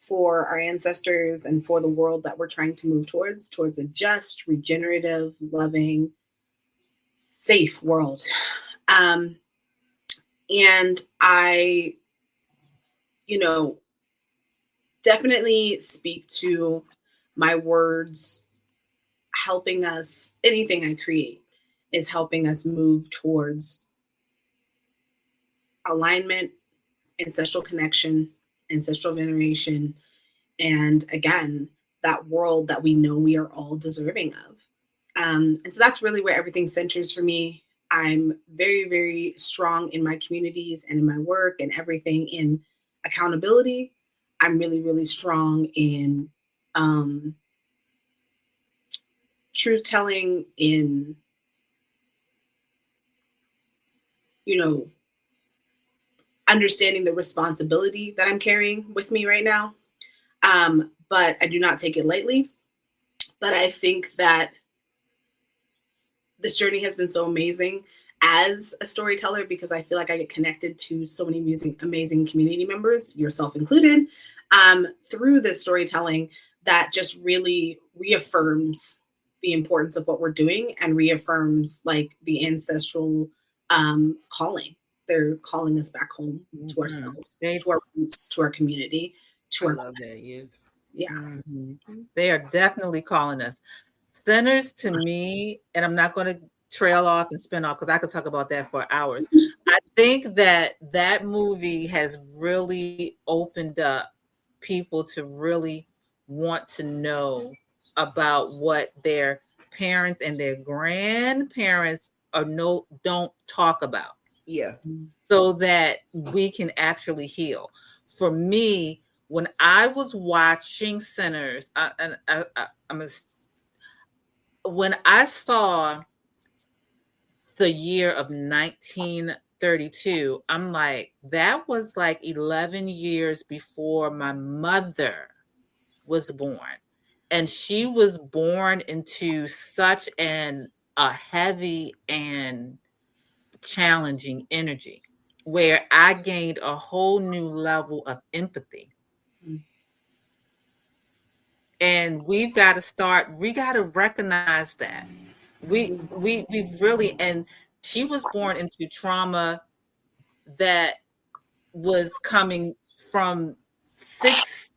for our ancestors and for the world that we're trying to move towards a just, regenerative, loving, safe world. And I, definitely speak to my words helping us, anything I create is helping us move towards alignment, ancestral connection, ancestral veneration, and again, that world that we know we are all deserving of. And so that's really where everything centers for me. I'm very, very strong in my communities and in my work and everything in accountability. I'm really, really strong in truth telling, in, understanding the responsibility that I'm carrying with me right now. But I do not take it lightly. But I think that this journey has been so amazing as a storyteller because I feel like I get connected to so many amazing community members, yourself included, through this storytelling that just really reaffirms the importance of what we're doing and reaffirms like the ancestral calling. They're calling us back home to ourselves, to our roots, to our community, to our love that, yes. Yeah. Mm-hmm. They are definitely calling us. Sinners to me, and I'm not going to trail off and spin off because I could talk about that for hours. I think that movie has really opened up people to really want to know about what their parents and their grandparents don't talk about. Yeah. so that we can actually heal. For me, when I was watching Sinners, when I saw the year of 1932, I'm like, that was like 11 years before my mother was born. And she was born into such a heavy and challenging energy where I gained a whole new level of empathy. And we got to recognize that. We've really, and she was born into trauma that was coming from 60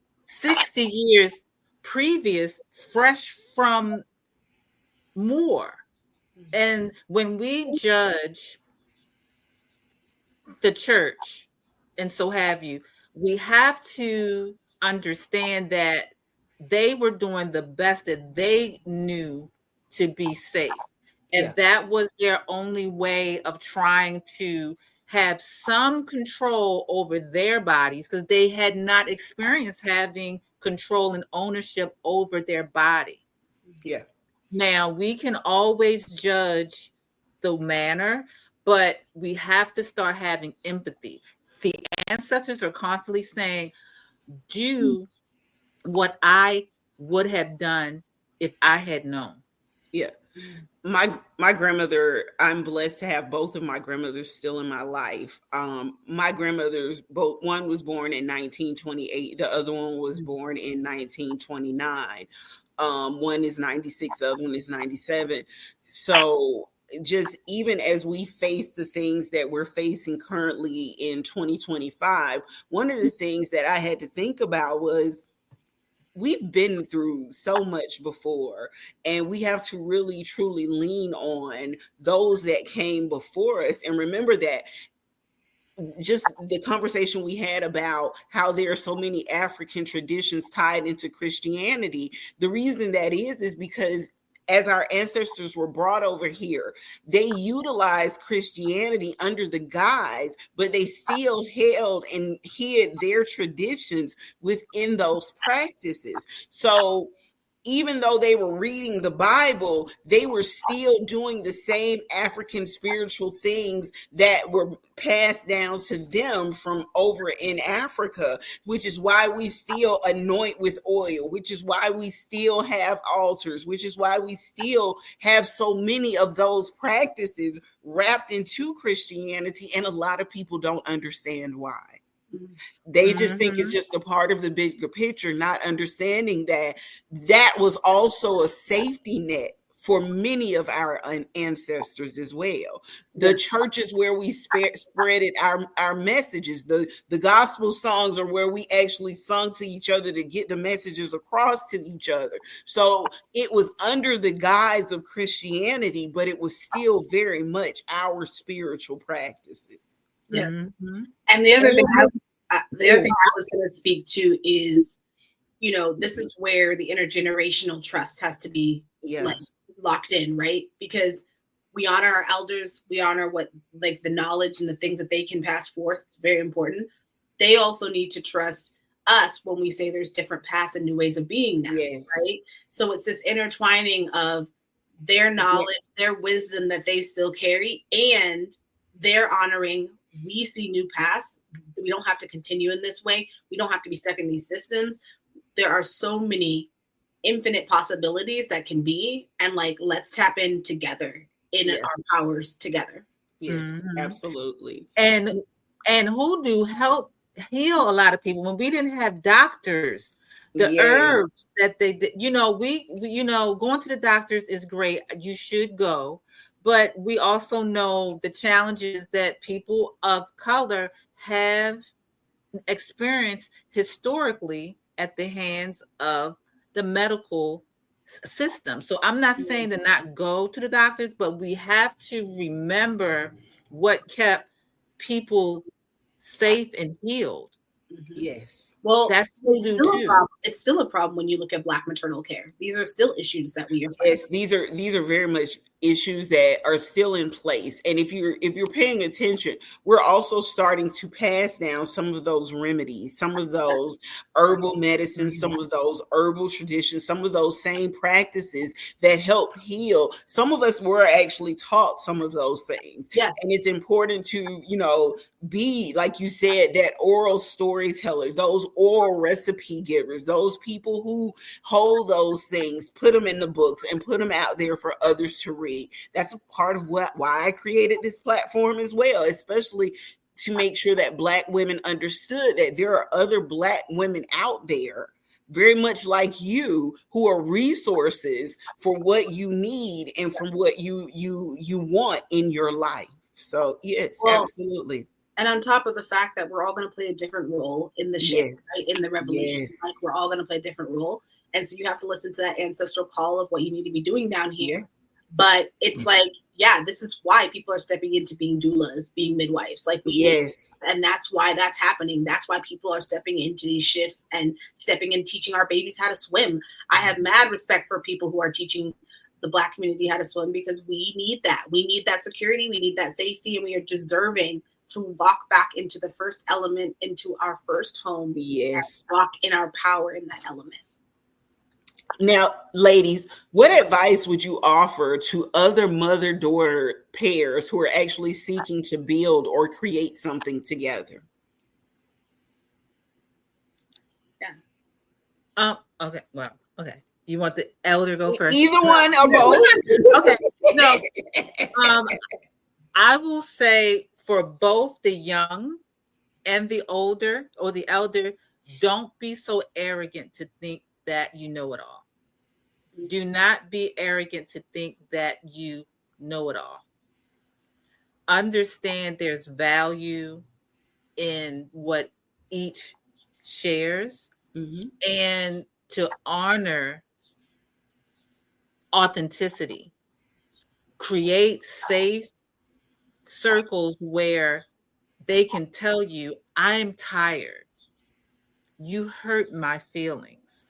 years previous, fresh from more. And when we judge the church and so have you, we have to understand that they were doing the best that they knew to be safe. And that was their only way of trying to have some control over their bodies, because they had not experienced having control and ownership over their body. Yeah. Now, we can always judge the manner, but we have to start having empathy. The ancestors are constantly saying, do what I would have done if I had known. Yeah. My grandmother, I'm blessed to have both of my grandmothers still in my life. My grandmothers, both, one was born in 1928, the other one was born in 1929. One is 96, the other one is 97. So just even as we face the things that we're facing currently in 2025, one of the things that I had to think about was, we've been through so much before, and we have to really truly lean on those that came before us. And remember that, just the conversation we had about how there are so many African traditions tied into Christianity, the reason that is because as our ancestors were brought over here, they utilized Christianity under the guise, but they still held and hid their traditions within those practices. So even though they were reading the Bible, they were still doing the same African spiritual things that were passed down to them from over in Africa, which is why we still anoint with oil, which is why we still have altars, which is why we still have so many of those practices wrapped into Christianity. And a lot of people don't understand why. They just think it's just a part of the bigger picture, not understanding that that was also a safety net for many of our ancestors as well. The churches where we spreaded our messages, the gospel songs are where we actually sung to each other to get the messages across to each other. So it was under the guise of Christianity, but it was still very much our spiritual practices. Yes. And the other thing I was going to speak to is, this is where the intergenerational trust has to be locked in, right? Because we honor our elders, we honor what, the knowledge and the things that they can pass forth. It's very important. They also need to trust us when we say there's different paths and new ways of being now, right? So it's this intertwining of their knowledge, their wisdom that they still carry, and they're honoring, we see new paths. We don't have to continue in this way. We don't have to be stuck in these systems. There are so many infinite possibilities that can be, and let's tap in together in our powers together. Yes, absolutely. And Hoodoo helped heal a lot of people. When we didn't have doctors, the herbs that they did, we going to the doctors is great. You should go. But we also know the challenges that people of color have experienced historically at the hands of the medical system. So I'm not saying to not go to the doctors, but we have to remember what kept people safe and healed. Yes. Well, that's it's still a problem when you look at Black maternal care. These are still issues that we are fighting. Yes, these are very much issues that are still in place. And if you're paying attention, we're also starting to pass down some of those remedies, some of those herbal medicines, some of those herbal traditions, some of those same practices that help heal. Some of us were actually taught some of those things. Yes. And it's important to, be, like you said, that oral storyteller, those oral recipe givers, those people who hold those things, put them in the books and put them out there for others to read. That's a part of why I created this platform as well, especially to make sure that Black women understood that there are other Black women out there very much like you who are resources for what you need and from what you want in your life. So yes, absolutely. And on top of the fact that we're all going to play a different role in the shift, right? In the revolution, like we're all going to play a different role. And so you have to listen to that ancestral call of what you need to be doing down here. Yeah. But it's like, this is why people are stepping into being doulas, being midwives. Like, and that's why that's happening. That's why people are stepping into these shifts and stepping in, teaching our babies how to swim. I have mad respect for people who are teaching the Black community how to swim, because we need that. We need that security. We need that safety, and we are deserving to walk back into the first element, into our first home. Yes. Walk in our power in that element. Now, ladies, what advice would you offer to other mother-daughter pairs who are actually seeking to build or create something together? Yeah. Okay. Well, okay. You want the elder go first? Either one or both. Okay. No. I will say, for both the young and the older or the elder, don't be so arrogant to think that you know it all. Do not be arrogant to think that you know it all. Understand there's value in what each shares, and to honor authenticity. Create safe circles where they can tell you, I'm tired. You hurt my feelings.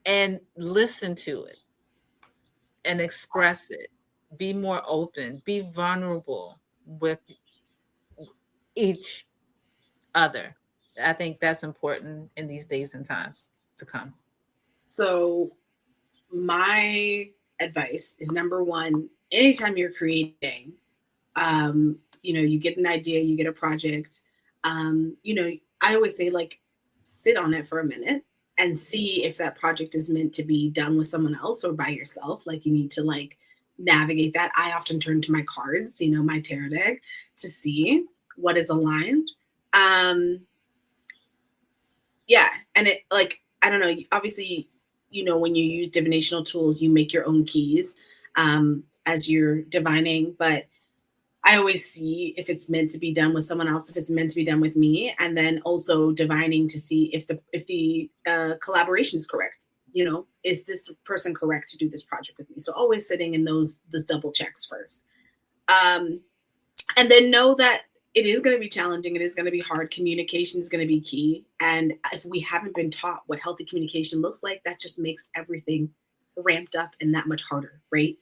And listen to it and express it. Be more open. Be vulnerable with each other. I think that's important in these days and times to come. So my advice is, number one, anytime you're creating, you get an idea, you get a project, I always say, like, sit on it for a minute and see if that project is meant to be done with someone else or by yourself. Like, you need to, like, navigate that. I often turn to my cards, my tarot deck, to see what is aligned. And it, like, I don't know, obviously, when you use divinational tools, you make your own keys as you're divining, but I always see if it's meant to be done with someone else, if it's meant to be done with me, and then also divining to see if the collaboration is correct. Is this person correct to do this project with me? So always sitting in those double checks first, and then know that it is going to be challenging. It is going to be hard. Communication is going to be key, and if we haven't been taught what healthy communication looks like, that just makes everything ramped up and that much harder, right?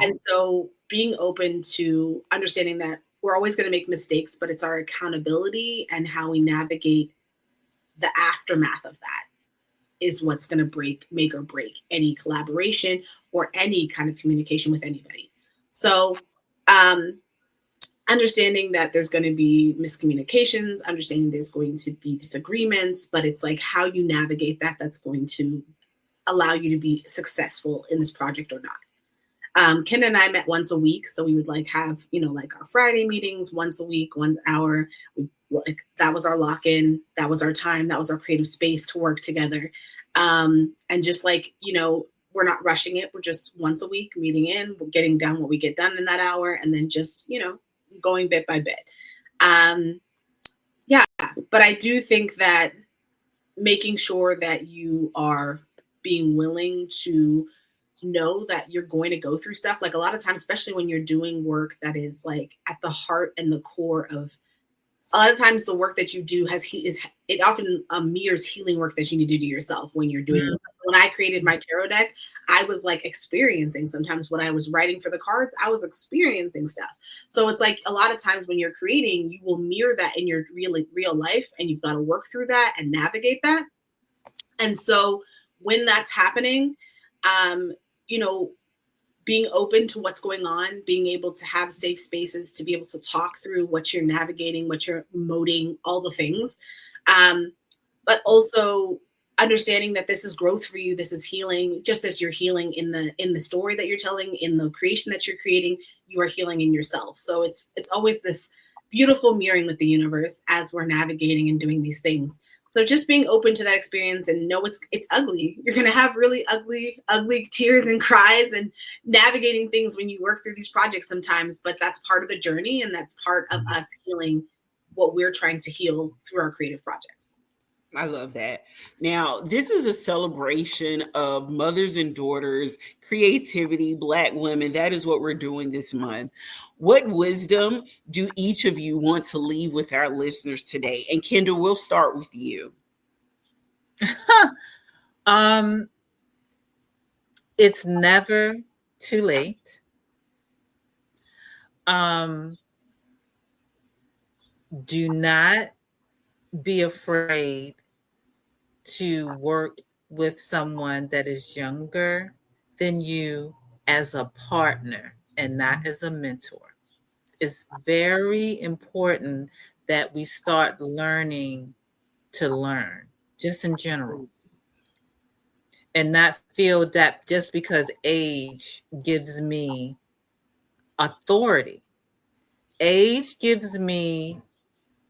And so being open to understanding that we're always going to make mistakes, but it's our accountability and how we navigate the aftermath of that is what's going to make or break any collaboration or any kind of communication with anybody. So understanding that there's going to be miscommunications, understanding there's going to be disagreements, but it's like how you navigate that's going to allow you to be successful in this project or not. Kenda and I met once a week. So we would have, our Friday meetings once a week, 1 hour. That was our lock-in. That was our time. That was our creative space to work together. And just we're not rushing it. We're just once a week meeting in, we're getting done what we get done in that hour. And then just, going bit by bit. But I do think that making sure that you are being willing to know that you're going to go through stuff. Like, a lot of times, especially when you're doing work that is like at the heart and the core of, a lot of times the work that you do it often mirrors healing work that you need to do to yourself when you're doing When I created my tarot deck, I was like experiencing sometimes when I was writing for the cards, I was experiencing stuff. So it's like a lot of times when you're creating, you will mirror that in your real life, and you've got to work through that and navigate that. And so when that's happening, you know, being open to what's going on, being able to have safe spaces to be able to talk through what you're navigating, what you're emoting, all the things. But also understanding that this is growth for you, this is healing, just as you're healing in the story that you're telling, in the creation that you're creating, you are healing in yourself. So it's always this beautiful mirroring with the universe as we're navigating and doing these things. So just being open to that experience and know it's ugly. You're going to have really ugly tears and cries and navigating things when you work through these projects sometimes, but that's part of the journey, and that's part of us healing what we're trying to heal through our creative projects. I love that. Now, this is a celebration of mothers and daughters, creativity, Black women. That is what we're doing this month. What wisdom do each of you want to leave with our listeners today? And Kenda, we'll start with you. It's never too late. Do not be afraid to work with someone that is younger than you as a partner and not as a mentor. It's very important that we start learning to learn, just in general, and not feel that just because age gives me authority. Age gives me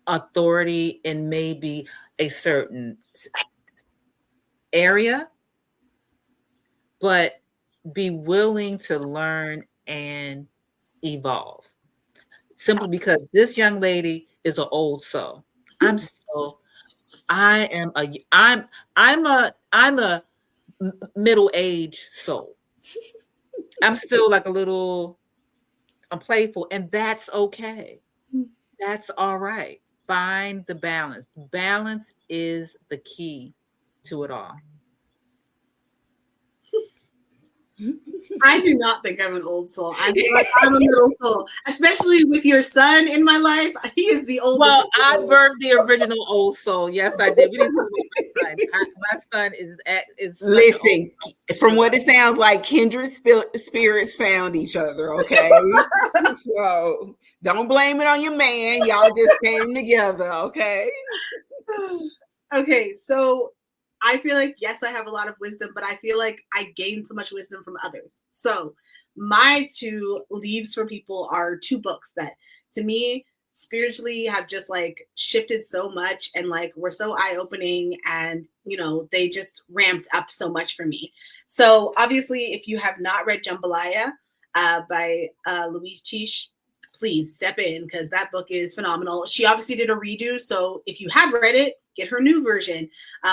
authority in maybe a certain area, but be willing to learn and evolve. Simply because this young lady is an old soul. I'm a middle-aged soul. I'm still like I'm playful, and that's okay. That's all right. Find the balance. Balance is the key to it all. I do not think I'm an old soul. I feel like I'm a middle soul, especially with your son in my life. He is the oldest. Well, I birthed the original old soul. Yes, I did. We didn't talk about my son. My son is listen. From what it sounds like, kindred spirits found each other. Okay, so don't blame it on your man. Y'all just came together. Okay. Okay, so I feel like, yes, I have a lot of wisdom, but I feel like I gain so much wisdom from others. So my two leaves for people are two books that to me spiritually have just like shifted so much and like were so eye-opening, and you know, they just ramped up so much for me. So obviously, if you have not read Jambalaya by Louise Teach, please step in, because that book is phenomenal. She obviously did a redo, so if you have read it, get her new version.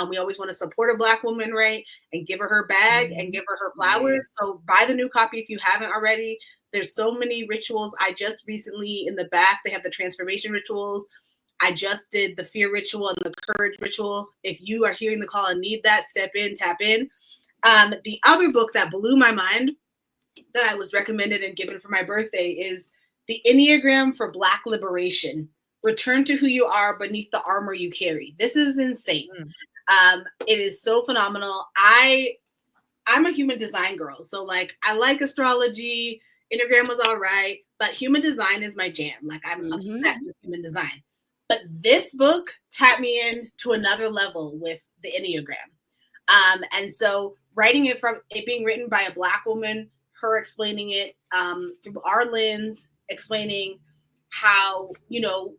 We always want to support a Black woman, right? And give her bag and give her flowers. So buy the new copy if you haven't already. There's so many rituals. I just recently, in the back, they have the transformation rituals. I just did the fear ritual and the courage ritual. If you are hearing the call and need that, step in, tap in. The other book that blew my mind that I was recommended and given for my birthday is The Enneagram for Black Liberation. Return to who you are beneath the armor you carry. This is insane. It is so phenomenal. I'm a human design girl. So like, I like astrology. Enneagram was all right, but human design is my jam. Like, I'm obsessed with human design. But this book tapped me in to another level with the Enneagram. And so writing it from it being written by a Black woman, her explaining it through our lens, explaining how, you know,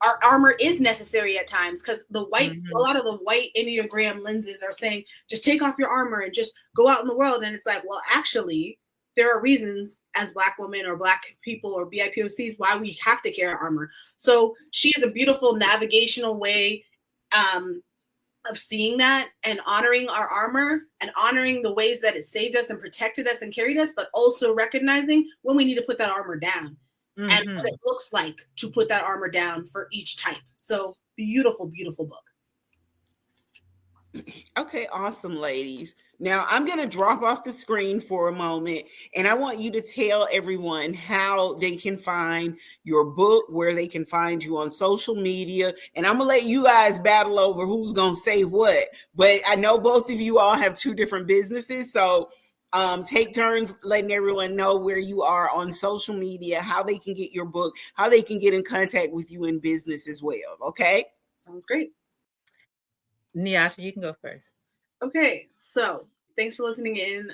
our armor is necessary at times, because a lot of the white Enneagram lenses are saying, just take off your armor and just go out in the world. And it's like, well, actually, there are reasons as Black women or Black people or BIPOCs why we have to carry our armor. So she is a beautiful navigational way of seeing that and honoring our armor and honoring the ways that it saved us and protected us and carried us, but also recognizing when we need to put that armor down. And what it looks like to put that armor down for each type. So beautiful, beautiful book. Okay, awesome, ladies. Now I'm going to drop off the screen for a moment and I want you to tell everyone how they can find your book, where they can find you on social media. And I'm going to let you guys battle over who's going to say what. But I know both of you all have two different businesses. So take turns letting everyone know where you are on social media, how they can get your book, how they can get in contact with you in business as well. Okay? Sounds great. Nyasha, you can go first. Okay, so thanks for listening in.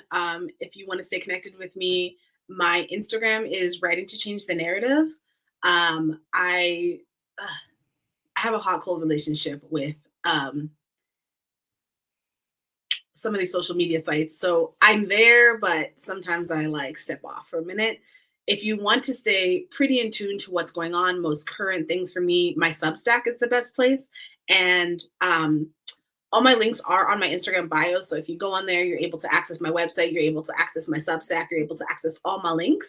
If you want to stay connected with me, my Instagram is Writing to Change the Narrative. I have a hot cold relationship with some of these social media sites, so I'm there, but sometimes I like step off for a minute. If you want to stay pretty in tune to what's going on, most current things for me, my Substack is the best place, and all my links are on my Instagram bio. So if you go on there, you're able to access my website, you're able to access my Substack, you're able to access all my links.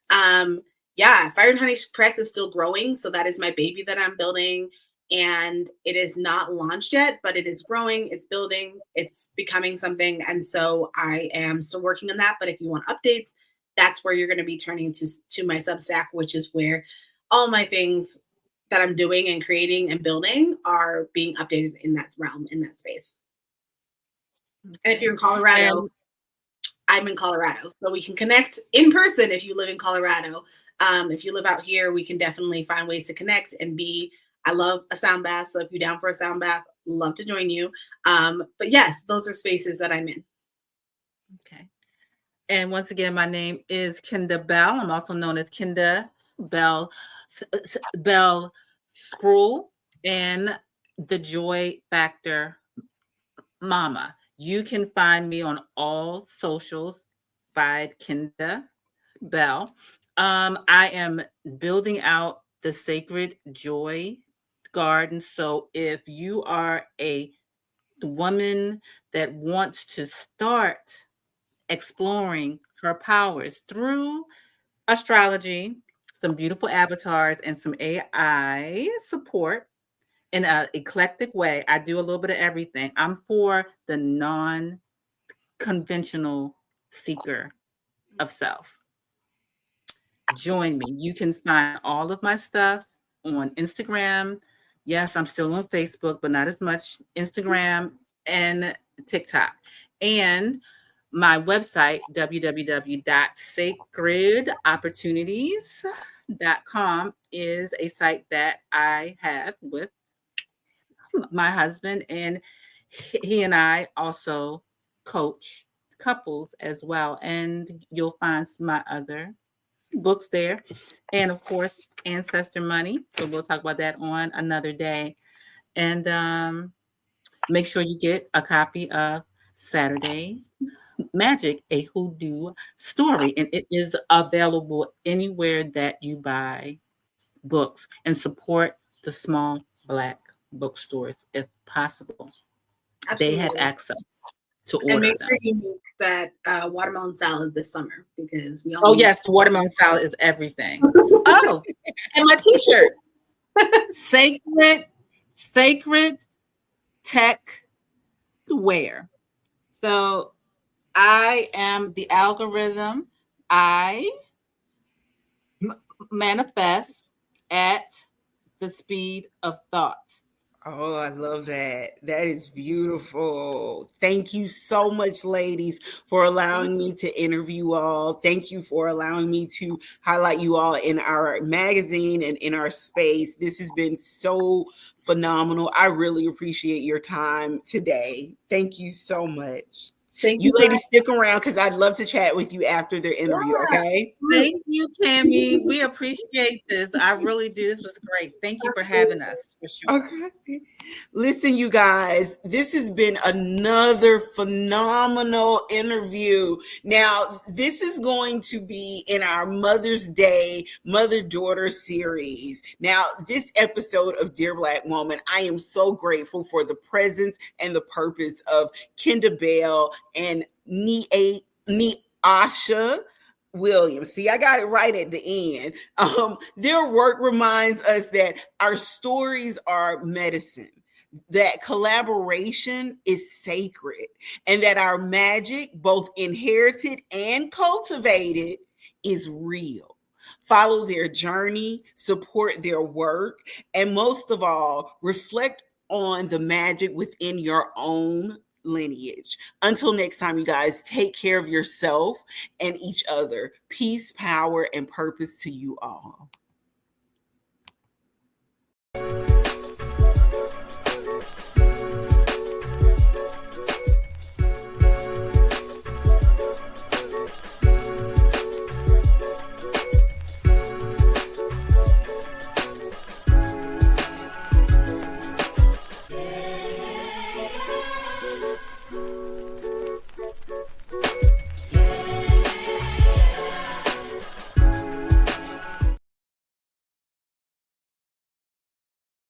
Fire and Honey Press is still growing. So that is my baby that I'm building. And it is not launched yet, but it is growing, it's building, it's becoming something. And so I am still working on that. But if you want updates, that's where you're going to be turning to my Substack, which is where all my things that I'm doing and creating and building are being updated in that realm, in that space. Okay. And if you're in Colorado, I'm in Colorado. So we can connect in person if you live in Colorado. If you live out here, we can definitely find ways to connect and I love a sound bath. So if you're down for a sound bath, love to join you. But yes, those are spaces that I'm in. Okay. And once again, my name is Kenda Bell. I'm also known as Kenda Bell Scroll and the Joy Factor Mama. You can find me on all socials by Kenda Bell. I am building out the Sacred Joy Garden. So if you are a woman that wants to start exploring her powers through astrology, some beautiful avatars, and some AI support in an eclectic way. I do a little bit of everything. I'm for the non-conventional seeker of self. Join me. You can find all of my stuff on Instagram. Yes, I'm still on Facebook, but not as much. Instagram and TikTok. And my website, www.sacredopportunities.com, is a site that I have with my husband, and he and I also coach couples as well. And you'll find my other books there. And of course, Ancestor Money. So we'll talk about that on another day. And make sure you get a copy of Saturday Magic, a Hoodoo Story, and it is available anywhere that you buy books, and support the small Black bookstores if possible. Absolutely. They have access to order. And make sure you make that watermelon salad this summer, because we all yes, the watermelon salad is everything. Oh, and my t-shirt. Sacred Tech Wear. So I am the algorithm. I manifest at the speed of thought. Oh, I love that. That is beautiful. Thank you so much, ladies, for allowing me to interview all. Thank you for allowing me to highlight you all in our magazine and in our space. This has been so phenomenal. I really appreciate your time today. Thank you so much. Thank you, ladies. Stick around because I'd love to chat with you after the interview. Yeah. Okay. Thank you, Tammy. We appreciate this. I really do. This was great. Thank you for having us. For sure. Okay. Listen, you guys, this has been another phenomenal interview. Now, this is going to be in our Mother's Day Mother-Daughter series. Now, this episode of Dear Black Woman, I am so grateful for the presence and the purpose of Kenda Bell and Nyasha Williams. See, I got it right at the end. Their work reminds us that our stories are medicine. that collaboration is sacred and that our magic, both inherited and cultivated, is real. Follow their journey, support their work, and most of all, reflect on the magic within your own lineage. Until next time, you guys, take care of yourself and each other. Peace, power, and purpose to you all.